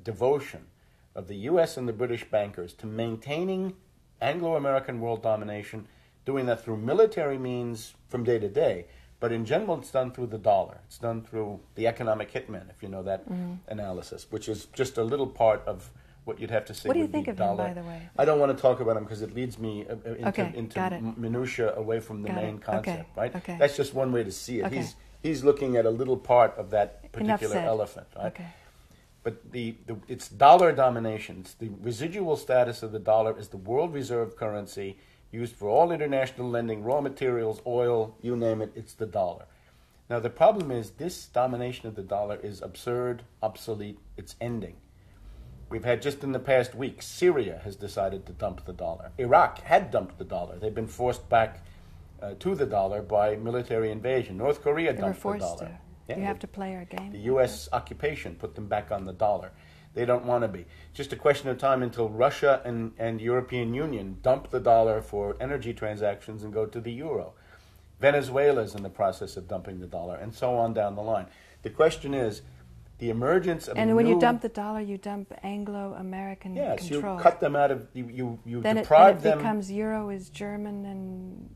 devotion of the U.S. and the British bankers to maintaining Anglo-American world domination, doing that through military means from day to day. But in general, it's done through the dollar. It's done through the economic hitman, if you know that analysis, which is just a little part of what you'd have to say What do you would think be of dollar. him, by the way? I don't want to talk about him because it leads me into got it. minutia away from the main concept, right? Okay. That's just one way to see it. Okay. He's looking at a little part of that Enough particular said. elephant, right? Okay. But it's dollar domination. It's the residual status of the dollar is the world reserve currency used for all international lending, raw materials, oil, you name it, it's the dollar. Now, the problem is this domination of the dollar is absurd, obsolete, it's ending. We've had just in the past week, Syria has decided to dump the dollar. Iraq had dumped the dollar. They've been forced back to the dollar by military invasion. North Korea dumped the dollar. They were forced to. Yeah, You have to play our game. The U.S. occupation put them back on the dollar. They don't want to be. Just a question of time until Russia and European Union dump the dollar for energy transactions and go to the euro. Venezuela's in the process of dumping the dollar, and so on down the line. The question is, the emergence of and when you dump the dollar, you dump Anglo-American control. Yes, you cut them out of, you then deprive them. Then it becomes Euro is German and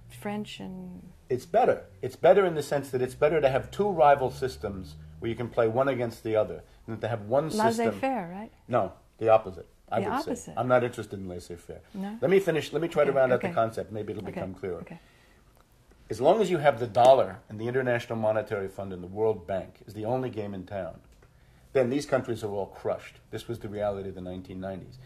French and... It's better. It's better in the sense that it's better to have two rival systems where you can play one against the other than to have one system. Laissez-faire, right? No, the opposite. I The would opposite. say. I'm not interested in laissez-faire. No? Let me finish. Let me try to round out the okay. concept. Maybe it'll become clearer. Okay. As long as you have the dollar and the International Monetary Fund and the World Bank is the only game in town, then these countries are all crushed. This was the reality of the 1990s.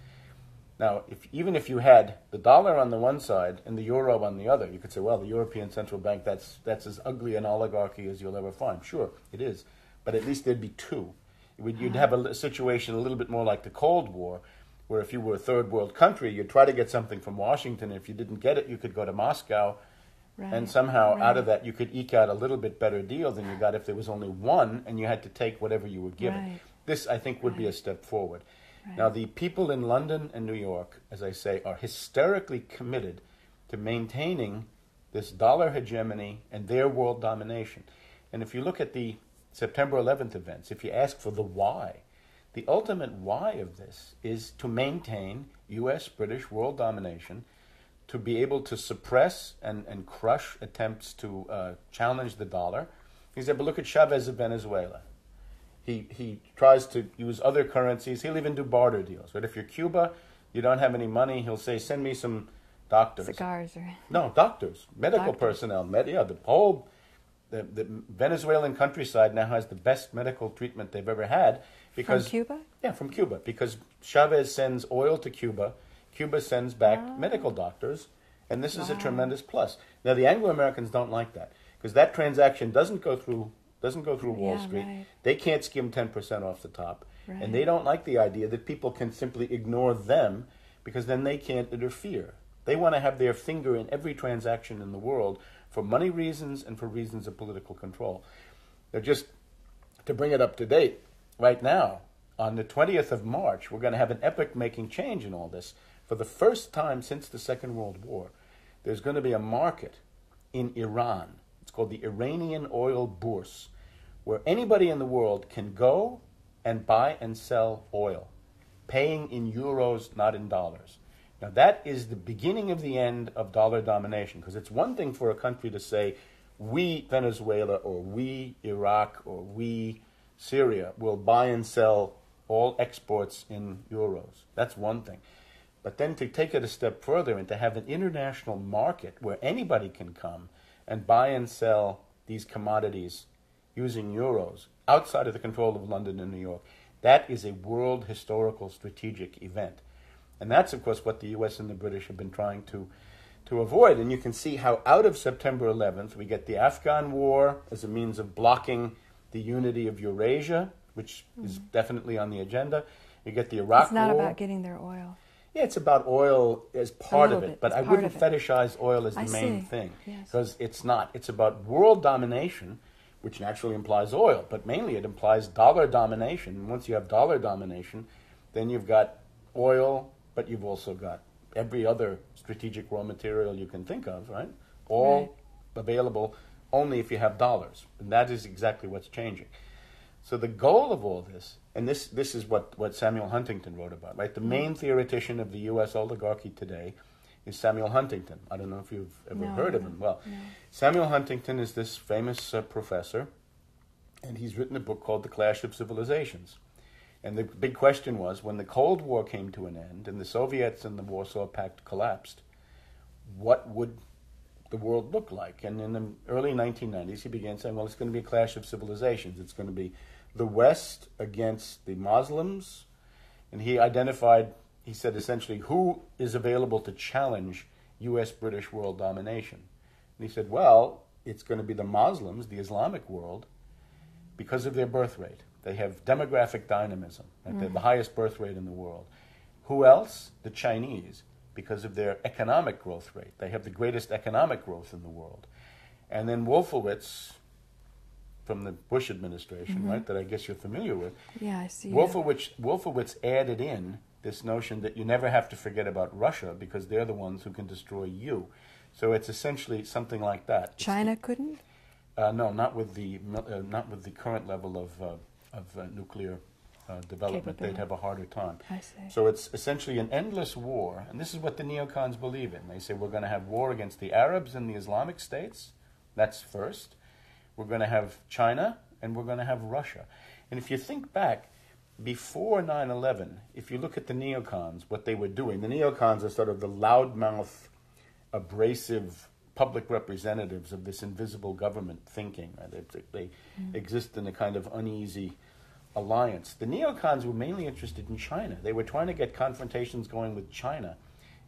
Now, even if you had the dollar on the one side and the euro on the other, you could say, well, the European Central Bank, that's as ugly an oligarchy as you'll ever find. Sure, it is. But at least there'd be two. You'd have a situation a little bit more like the Cold War, where if you were a third world country, you'd try to get something from Washington. If you didn't get it, you could go to Moscow. Right. And somehow out of that, you could eke out a little bit better deal than you got if there was only one and you had to take whatever you were given. Right. This, I think, would be a step forward. Right. Now, the people in London and New York, as I say, are hysterically committed to maintaining this dollar hegemony and their world domination. And if you look at the September 11th events, if you ask for the why, the ultimate why of this is to maintain U.S., British world domination, to be able to suppress and crush attempts to challenge the dollar. For example, look at Chavez of Venezuela. He tries to use other currencies. He'll even do barter deals. Right? If you're Cuba, you don't have any money, he'll say, send me some doctors. Cigars or... No, doctors, medical personnel. The Venezuelan countryside now has the best medical treatment they've ever had. Because, from Cuba? Yeah, from Cuba. Because Chavez sends oil to Cuba. Cuba sends back medical doctors. And this is a tremendous plus. Now, the Anglo-Americans don't like that. Because that transaction doesn't go through Wall Street. Right. They can't skim 10% off the top. Right. And they don't like the idea that people can simply ignore them because then they can't interfere. They want to have their finger in every transaction in the world for money reasons and for reasons of political control. They're just, to bring it up to date, right now, on the 20th of March, we're going to have an epoch-making change in all this. For the first time since the Second World War, there's going to be a market in Iran. It's called the Iranian Oil Bourse, where anybody in the world can go and buy and sell oil, paying in euros, not in dollars. Now, that is the beginning of the end of dollar domination, because it's one thing for a country to say, we, Venezuela, or we, Iraq, or we, Syria, will buy and sell all exports in euros. That's one thing. But then to take it a step further and to have an international market where anybody can come and buy and sell these commodities using euros outside of the control of London and New York, that is a world historical strategic event. And that's, of course, what the U.S. and the British have been trying to avoid. And you can see how out of September 11th, we get the Afghan war as a means of blocking the unity of Eurasia, which is definitely on the agenda. You get the Iraq war. It's not about getting their oil. Yeah, it's about oil as part of it, but I wouldn't part of fetishize oil as the main thing, because it's not. It's about world domination, which naturally implies oil, but mainly it implies dollar domination. And once you have dollar domination, then you've got oil, but you've also got every other strategic raw material you can think of, right? All available only if you have dollars, and that is exactly what's changing. So the goal of all this, and this is what Samuel Huntington wrote about, right? The main theoretician of the U.S. oligarchy today is Samuel Huntington. I don't know if you've ever heard of him. Well, Samuel Huntington is this famous professor, and he's written a book called The Clash of Civilizations. And the big question was, when the Cold War came to an end and the Soviets and the Warsaw Pact collapsed, what would the world look like? And in the early 1990s, he began saying, well, it's going to be a clash of civilizations. It's going to be the West against the Muslims. And he identified, he said essentially, who is available to challenge U.S.-British world domination? And he said, well, it's going to be the Muslims, the Islamic world, because of their birth rate. They have demographic dynamism. Right? They have the highest birth rate in the world. Who else? The Chinese, because of their economic growth rate. They have the greatest economic growth in the world. And then Wolfowitz, from the Bush administration, right, that I guess you're familiar with. Yeah, I see. Wolfowitz added in this notion that you never have to forget about Russia because they're the ones who can destroy you. So it's essentially something like that. China couldn't? No, not with the current level of nuclear development. They'd have a harder time. I see. So it's essentially an endless war, and this is what the neocons believe in. They say we're going to have war against the Arabs and the Islamic states. That's first. We're going to have China, and we're going to have Russia. And if you think back, before 9/11, if you look at the neocons, what they were doing, the neocons are sort of the loudmouth, abrasive public representatives of this invisible government thinking. Right? They exist in a kind of uneasy alliance. The neocons were mainly interested in China. They were trying to get confrontations going with China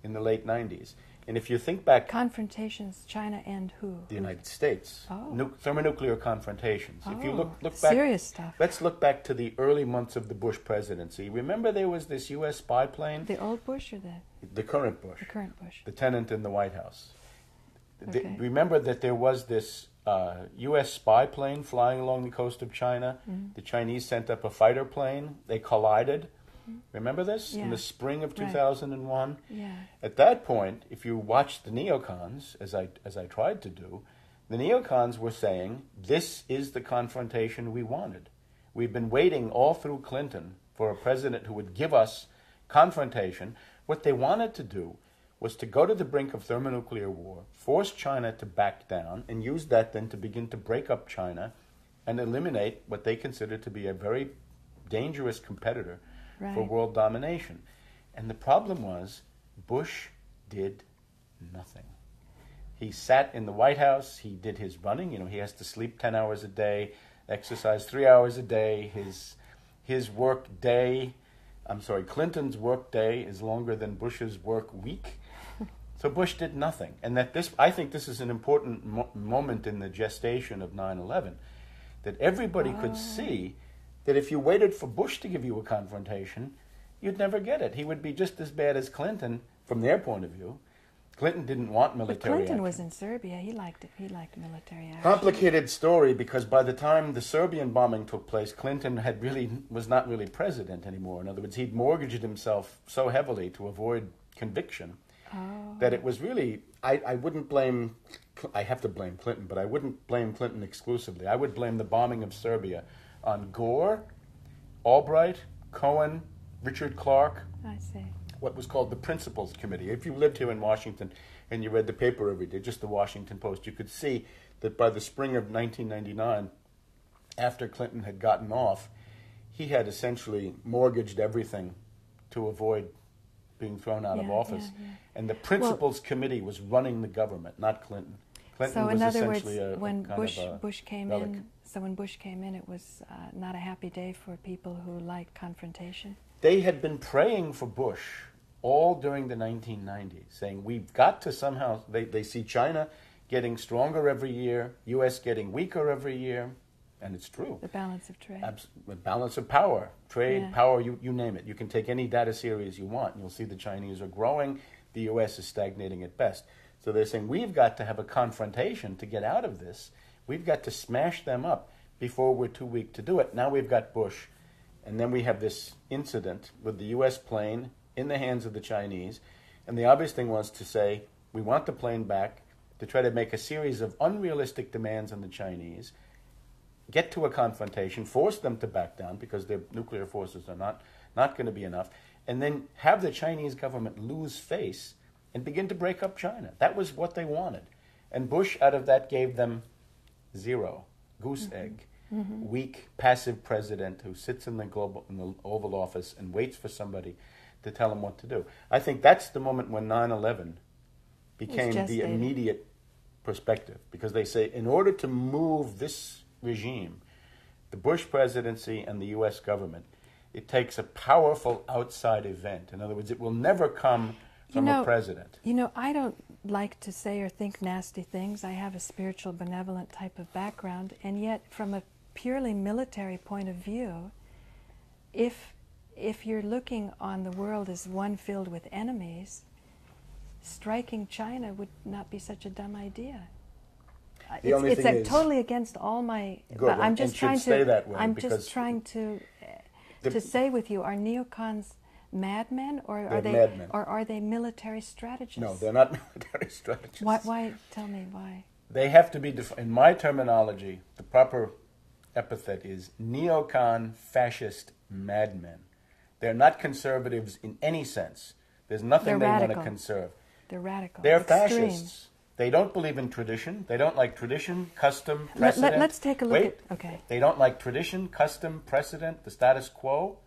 in the late 90s. And if you think back... Confrontations, China and who? The United States. Oh. Thermonuclear confrontations. Oh, if you look back... serious stuff. Let's look back to the early months of the Bush presidency. Remember there was this U.S. spy plane? The old Bush or the current Bush. The current Bush. The tenant in the White House. Okay. Remember that there was this U.S. spy plane flying along the coast of China. The Chinese sent up a fighter plane. They collided. Remember this? Yeah. In the spring of 2001? Right. Yeah. At that point, if you watched the neocons, as I tried to do, the neocons were saying, this is the confrontation we wanted. We've been waiting all through Clinton for a president who would give us confrontation. What they wanted to do was to go to the brink of thermonuclear war, force China to back down, and use that then to begin to break up China and eliminate what they considered to be a very dangerous competitor for world domination. And the problem was, Bush did nothing. He sat in the White House, he did his running, he has to sleep 10 hours a day, exercise 3 hours a day, his work day, Clinton's work day is longer than Bush's work week. So Bush did nothing. And I think this is an important moment in the gestation of 9/11, that everybody could see that if you waited for Bush to give you a confrontation, you'd never get it. He would be just as bad as Clinton from their point of view. Clinton didn't want military But Clinton action. was in Serbia. He liked it. He liked military action. Complicated story, because by the time the Serbian bombing took place, Clinton was not really president anymore. In other words, he'd mortgaged himself so heavily to avoid conviction that it was really, I wouldn't blame, I have to blame Clinton, but I wouldn't blame Clinton exclusively. I would blame the bombing of Serbia on Gore, Albright, Cohen, Richard Clark. I see. What was called the Principals Committee. If you lived here in Washington and you read the paper every day, just the Washington Post, you could see that by the spring of 1999, after Clinton had gotten off, he had essentially mortgaged everything to avoid being thrown out of office. Yeah. And the Principals Committee was running the government, not Clinton. Clinton so was in other words, essentially when a Bush came relic. in, when Bush came in, it was not a happy day for people who liked confrontation. They had been praying for Bush all during the 1990s, saying we've got to somehow, they see China getting stronger every year, U.S. getting weaker every year, and it's true. The balance of trade. The balance of power, trade, Yeah. power, you name it. You can take any data series you want, and you'll see the Chinese are growing, the U.S. is stagnating at best. So they're saying we've got to have a confrontation to get out of this. We've got to smash them up before we're too weak to do it. Now we've got Bush, and then we have this incident with the U.S. plane in the hands of the Chinese, and the obvious thing was to say, we want the plane back, to try to make a series of unrealistic demands on the Chinese, get to a confrontation, force them to back down because their nuclear forces are not going to be enough, and then have the Chinese government lose face and begin to break up China. That was what they wanted. And Bush, out of that, gave them zero, goose egg. weak, passive president who sits in the Oval Office and waits for somebody to tell him what to do. I think that's the moment when 9/11 became the immediate perspective, because they say in order to move this regime, the Bush presidency and the U.S. government, it takes a powerful outside event. In other words, it will never come from a president. You know, I don't like to say or think nasty things. I have a spiritual, benevolent type of background, and yet from a purely military point of view, if you're looking on the world as one filled with enemies, striking China would not be such a dumb idea. It's totally against all my. Good, I'm just trying to. Stay that way, I'm just trying to say with you: are neocons madmen, or are they military strategists? No, they're not military strategists. Why? Tell me why. They have to be. In my terminology, the proper epithet is neocon fascist madmen. They're not conservatives in any sense. There's nothing they want to conserve. They're radical. They're extreme. Fascists. They don't believe in tradition. They don't like tradition, custom, precedent. Let's take a look at... Okay. They don't like tradition, custom, precedent, the status quo.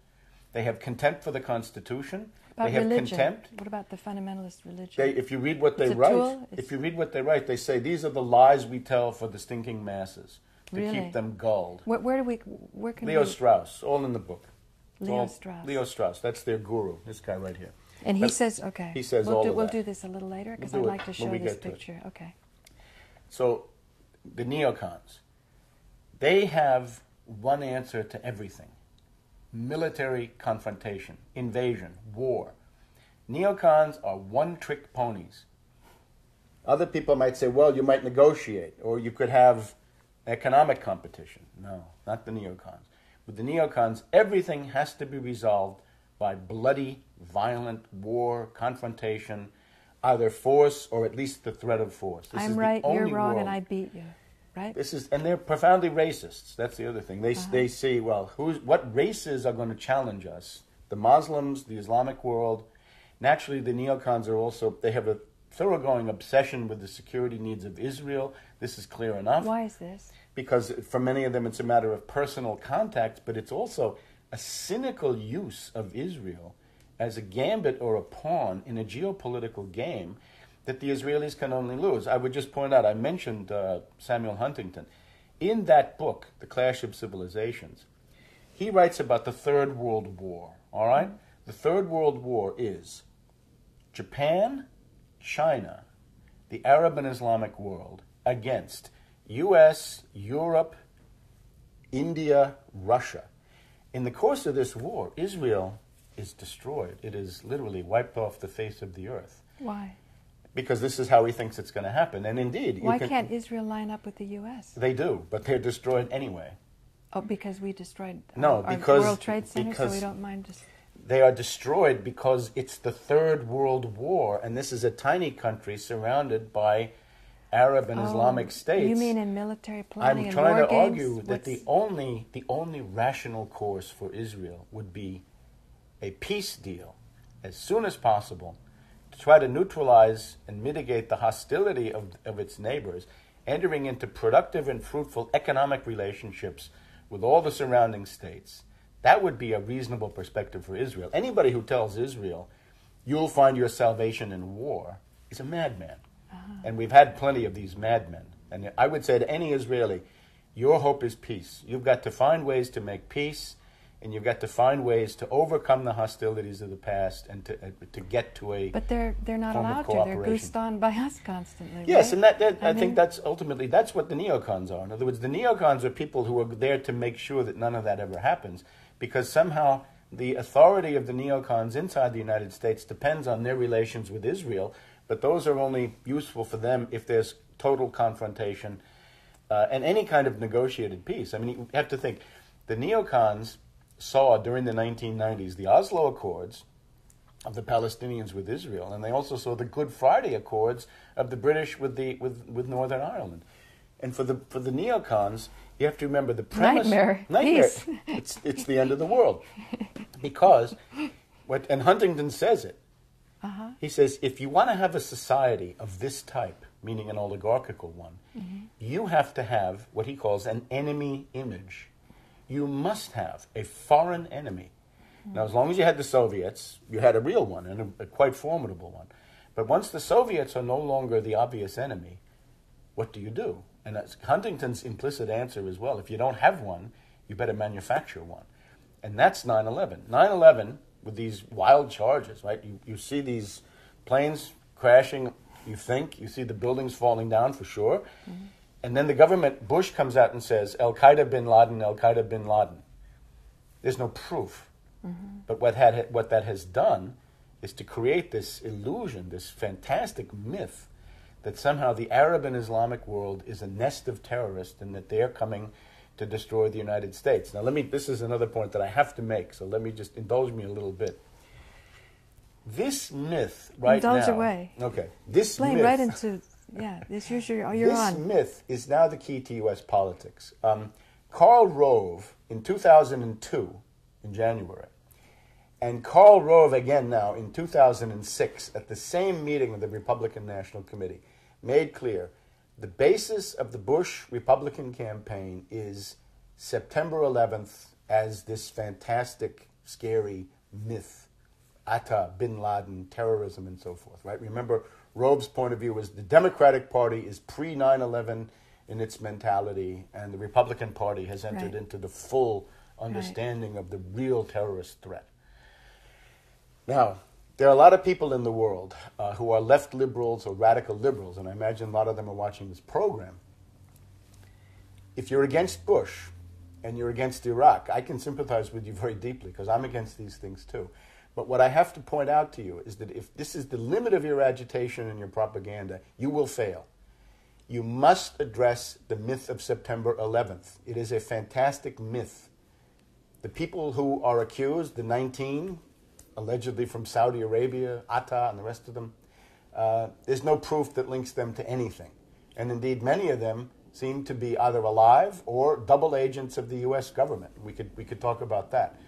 They have contempt for the Constitution. About they have religion. contempt. What about the fundamentalist religion? If you read what they write, they say these are the lies we tell for the stinking masses to keep them gulled. Where can Leo Strauss, all in the book. Leo Strauss. Leo Strauss, that's their guru, this guy right here. And he says, okay, he says we'll do this a little later, because I'd like to show this picture. Okay. So, the neocons, they have one answer to everything. Military confrontation, invasion, war. Neocons are one-trick ponies. Other people might say, well, you might negotiate, or you could have economic competition. No, not the neocons. With the neocons, everything has to be resolved by bloody, violent war, confrontation, either force or at least the threat of force. I'm right, you're wrong, and I beat you, right? And they're profoundly racists. That's the other thing. They see, well, what races are going to challenge us? The Muslims, the Islamic world. Naturally, the neocons are also, they have a thoroughgoing obsession with the security needs of Israel. This is clear enough. Why is this? Because for many of them it's a matter of personal contact, but it's also a cynical use of Israel as a gambit or a pawn in a geopolitical game that the Israelis can only lose. I would just point out, I mentioned Samuel Huntington. In that book, The Clash of Civilizations, he writes about the Third World War, all right? The Third World War is Japan, China, the Arab and Islamic world against U.S., Europe, India, Russia. In the course of this war, Israel is destroyed. It is literally wiped off the face of the earth. Why? Because this is how he thinks it's going to happen. And indeed... Why can't Israel line up with the U.S.? They do, but they're destroyed anyway. Oh, because we destroyed our World Trade Center, so we don't mind just... They are destroyed because it's the Third World War, and this is a tiny country surrounded by Arab and Islamic states. You mean in military planning and war I'm games? trying to argue that the only rational course for Israel would be a peace deal as soon as possible to try to neutralize and mitigate the hostility of its neighbors, entering into productive and fruitful economic relationships with all the surrounding states. That would be a reasonable perspective for Israel. Anybody who tells Israel, you'll find your salvation in war, is a madman. And we've had plenty of these madmen. And I would say to any Israeli, your hope is peace. You've got to find ways to make peace, and you've got to find ways to overcome the hostilities of the past and to get to a But they're not allowed to. They're goosed on by us constantly. Yes, right? and I think that's ultimately, that's what the neocons are. In other words, the neocons are people who are there to make sure that none of that ever happens, because somehow the authority of the neocons inside the United States depends on their relations with Israel, but those are only useful for them if there's total confrontation and any kind of negotiated peace. I mean, you have to think, the neocons saw during the 1990s the Oslo Accords of the Palestinians with Israel, and they also saw the Good Friday Accords of the British with Northern Ireland. And for the neocons, you have to remember the premise. Nightmare. Peace. It's the end of the world, because and Huntington says it. He says, if you want to have a society of this type, meaning an oligarchical one, you have to have what he calls an enemy image. You must have a foreign enemy. Now, as long as you had the Soviets, you had a real one, and a quite formidable one. But once the Soviets are no longer the obvious enemy, what do you do? And that's Huntington's implicit answer as well. If you don't have one, you better manufacture one. And that's 9/11. 9/11, with these wild charges, right? You see these planes crashing, you see the buildings falling down for sure. And then the government, Bush comes out and says, Al-Qaeda bin Laden, Al-Qaeda bin Laden. There's no proof. But what that has done is to create this illusion, this fantastic myth, that somehow the Arab and Islamic world is a nest of terrorists and that they're coming to destroy the United States. Now, this is another point that I have to make, so let me just indulge me a little bit. This myth right now... Indulge away. Okay. This Playing myth... right into... Yeah, you're this on. myth is now the key to U.S. politics. Karl Rove, in 2002, in January, and Karl Rove again now in 2006 at the same meeting of the Republican National Committee made clear the basis of the Bush Republican campaign is September 11th as this fantastic, scary myth. Atta, bin Laden, terrorism, and so forth, right? Remember, Rove's point of view was the Democratic Party is pre-9/11 in its mentality, and the Republican Party has entered into the full understanding of the real terrorist threat. Now, there are a lot of people in the world who are left liberals or radical liberals, and I imagine a lot of them are watching this program. If you're against Bush and you're against Iraq, I can sympathize with you very deeply because I'm against these things too. But what I have to point out to you is that if this is the limit of your agitation and your propaganda, you will fail. You must address the myth of September 11th. It is a fantastic myth. The people who are accused, the 19, allegedly from Saudi Arabia, Atta and the rest of them, there's no proof that links them to anything. And indeed, many of them seem to be either alive or double agents of the U.S. government. We could talk about that.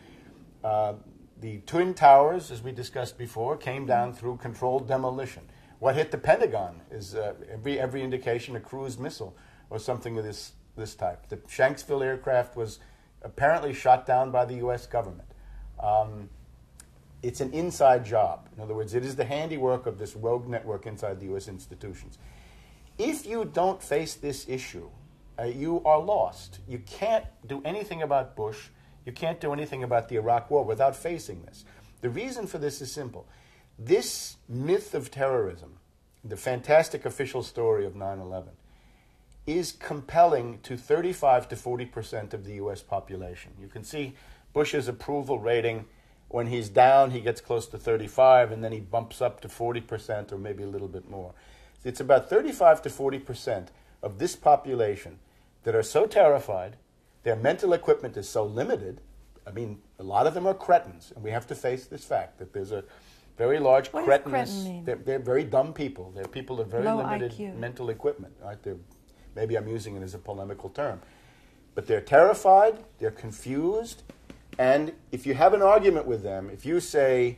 The Twin Towers, as we discussed before, came down through controlled demolition. What hit the Pentagon is every indication a cruise missile or something of this type. The Shanksville aircraft was apparently shot down by the U.S. government. It's an inside job. In other words, it is the handiwork of this rogue network inside the U.S. institutions. If you don't face this issue, you are lost. You can't do anything about Bush. You can't do anything about the Iraq War without facing this. The reason for this is simple. This myth of terrorism, the fantastic official story of 9/11, is compelling to 35 to 40% of the U.S. population. You can see Bush's approval rating. When he's down, he gets close to 35, and then he bumps up to 40% or maybe a little bit more. It's about 35 to 40% of this population that are so terrified, their mental equipment is so limited. I mean, a lot of them are cretins, and we have to face this fact that there's a very large what cretinism. Does cretin mean? They're very dumb people. They're people of very low limited IQ. mental equipment. Right? Maybe I'm using it as a polemical term. But they're terrified, they're confused, and if you have an argument with them, if you say,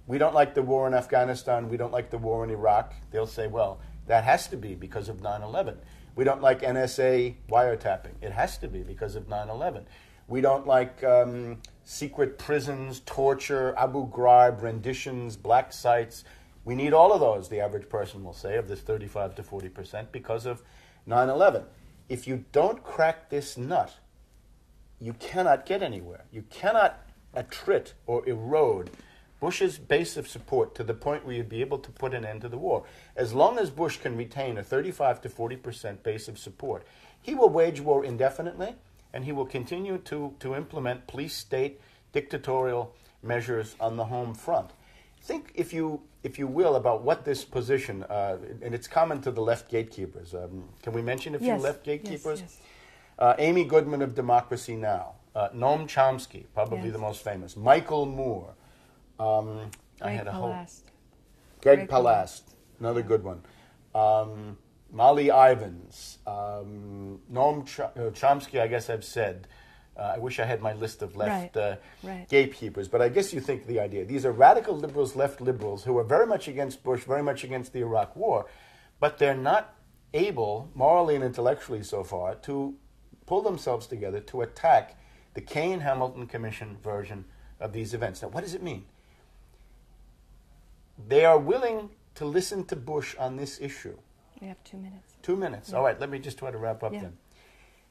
we don't like the war in Afghanistan, we don't like the war in Iraq, they'll say, well, that has to be because of 9/11. We don't like NSA wiretapping. It has to be because of 9/11. We don't like secret prisons, torture, Abu Ghraib, renditions, black sites. We need all of those, the average person will say, of this 35 to 40% because of 9/11. If you don't crack this nut, you cannot get anywhere. You cannot attrit or erode Bush's base of support to the point where you'd be able to put an end to the war. As long as Bush can retain a 35 to 40% base of support, he will wage war indefinitely, and he will continue to implement police-state dictatorial measures on the home front. Think, if you will, about what this position, and it's common to the left gatekeepers. Can we mention a few left gatekeepers? Yes. Amy Goodman of Democracy Now!, Noam Chomsky, probably the most famous, Michael Moore, Greg Palast, another good one, Molly Ivins, Noam Chomsky, I guess I've said. I wish I had my list of left gatekeepers, but I guess you think the idea. These are radical liberals, left liberals, who are very much against Bush, very much against the Iraq War, but they're not able, morally and intellectually so far, to pull themselves together to attack the Kane-Hamilton Commission version of these events. Now, what does it mean? They are willing to listen to Bush on this issue. We have 2 minutes. 2 minutes. Yeah. All right, let me just try to wrap up Yeah. then.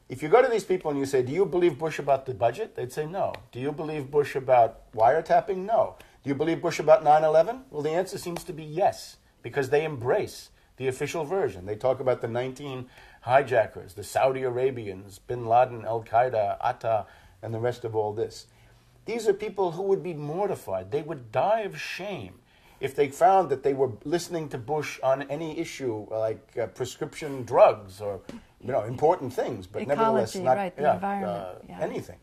If you go to these people and you say, do you believe Bush about the budget? They'd say no. Do you believe Bush about wiretapping? No. Do you believe Bush about 9/11? Well, the answer seems to be yes, because they embrace the official version. They talk about the 19 hijackers, the Saudi Arabians, bin Laden, Al-Qaeda, Atta, and the rest of all this. These are people who would be mortified. They would die of shame if they found that they were listening to Bush on any issue like prescription drugs or important things, but ecology, nevertheless not right, the environment, anything.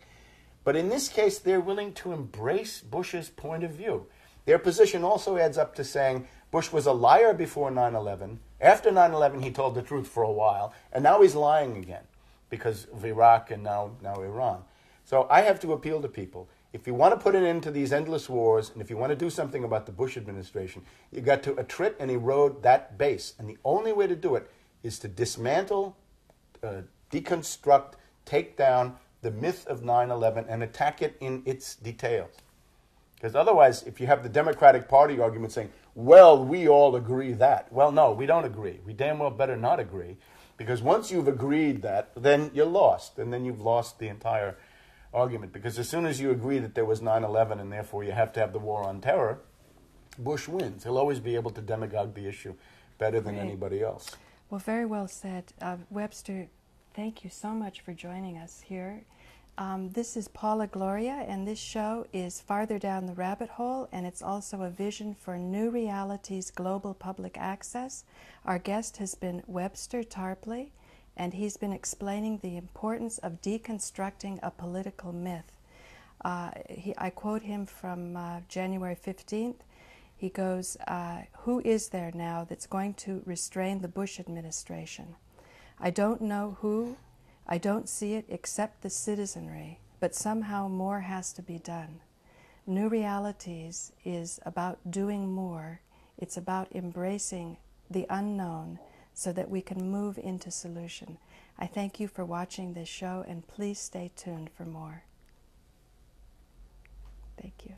But in this case, they're willing to embrace Bush's point of view. Their position also adds up to saying Bush was a liar before 9/11. After 9/11, he told the truth for a while, and now he's lying again because of Iraq and now Iran. So I have to appeal to people. If you want to put an end to these endless wars, and if you want to do something about the Bush administration, you've got to attrit and erode that base. And the only way to do it is to dismantle, deconstruct, take down the myth of 9/11 and attack it in its details. Because otherwise, if you have the Democratic Party argument saying, well, we all agree that. Well, no, we don't agree. We damn well better not agree. Because once you've agreed that, then you're lost. And then you've lost the entire argument. Because as soon as you agree that there was 9/11 and therefore you have to have the war on terror, Bush wins. He'll always be able to demagogue the issue better than anybody else. Well, very well said. Webster, thank you so much for joining us here. This is Paula Gloria, and this show is Farther Down the Rabbit Hole, and it's also a vision for New Realities Global Public Access. Our guest has been Webster Tarpley, and he's been explaining the importance of deconstructing a political myth. I quote him from January 15th. He goes, who is there now that's going to restrain the Bush administration? I don't know who. I don't see it except the citizenry, but somehow more has to be done. New Realities is about doing more. It's about embracing the unknown so that we can move into solution. I thank you for watching this show, and please stay tuned for more. Thank you.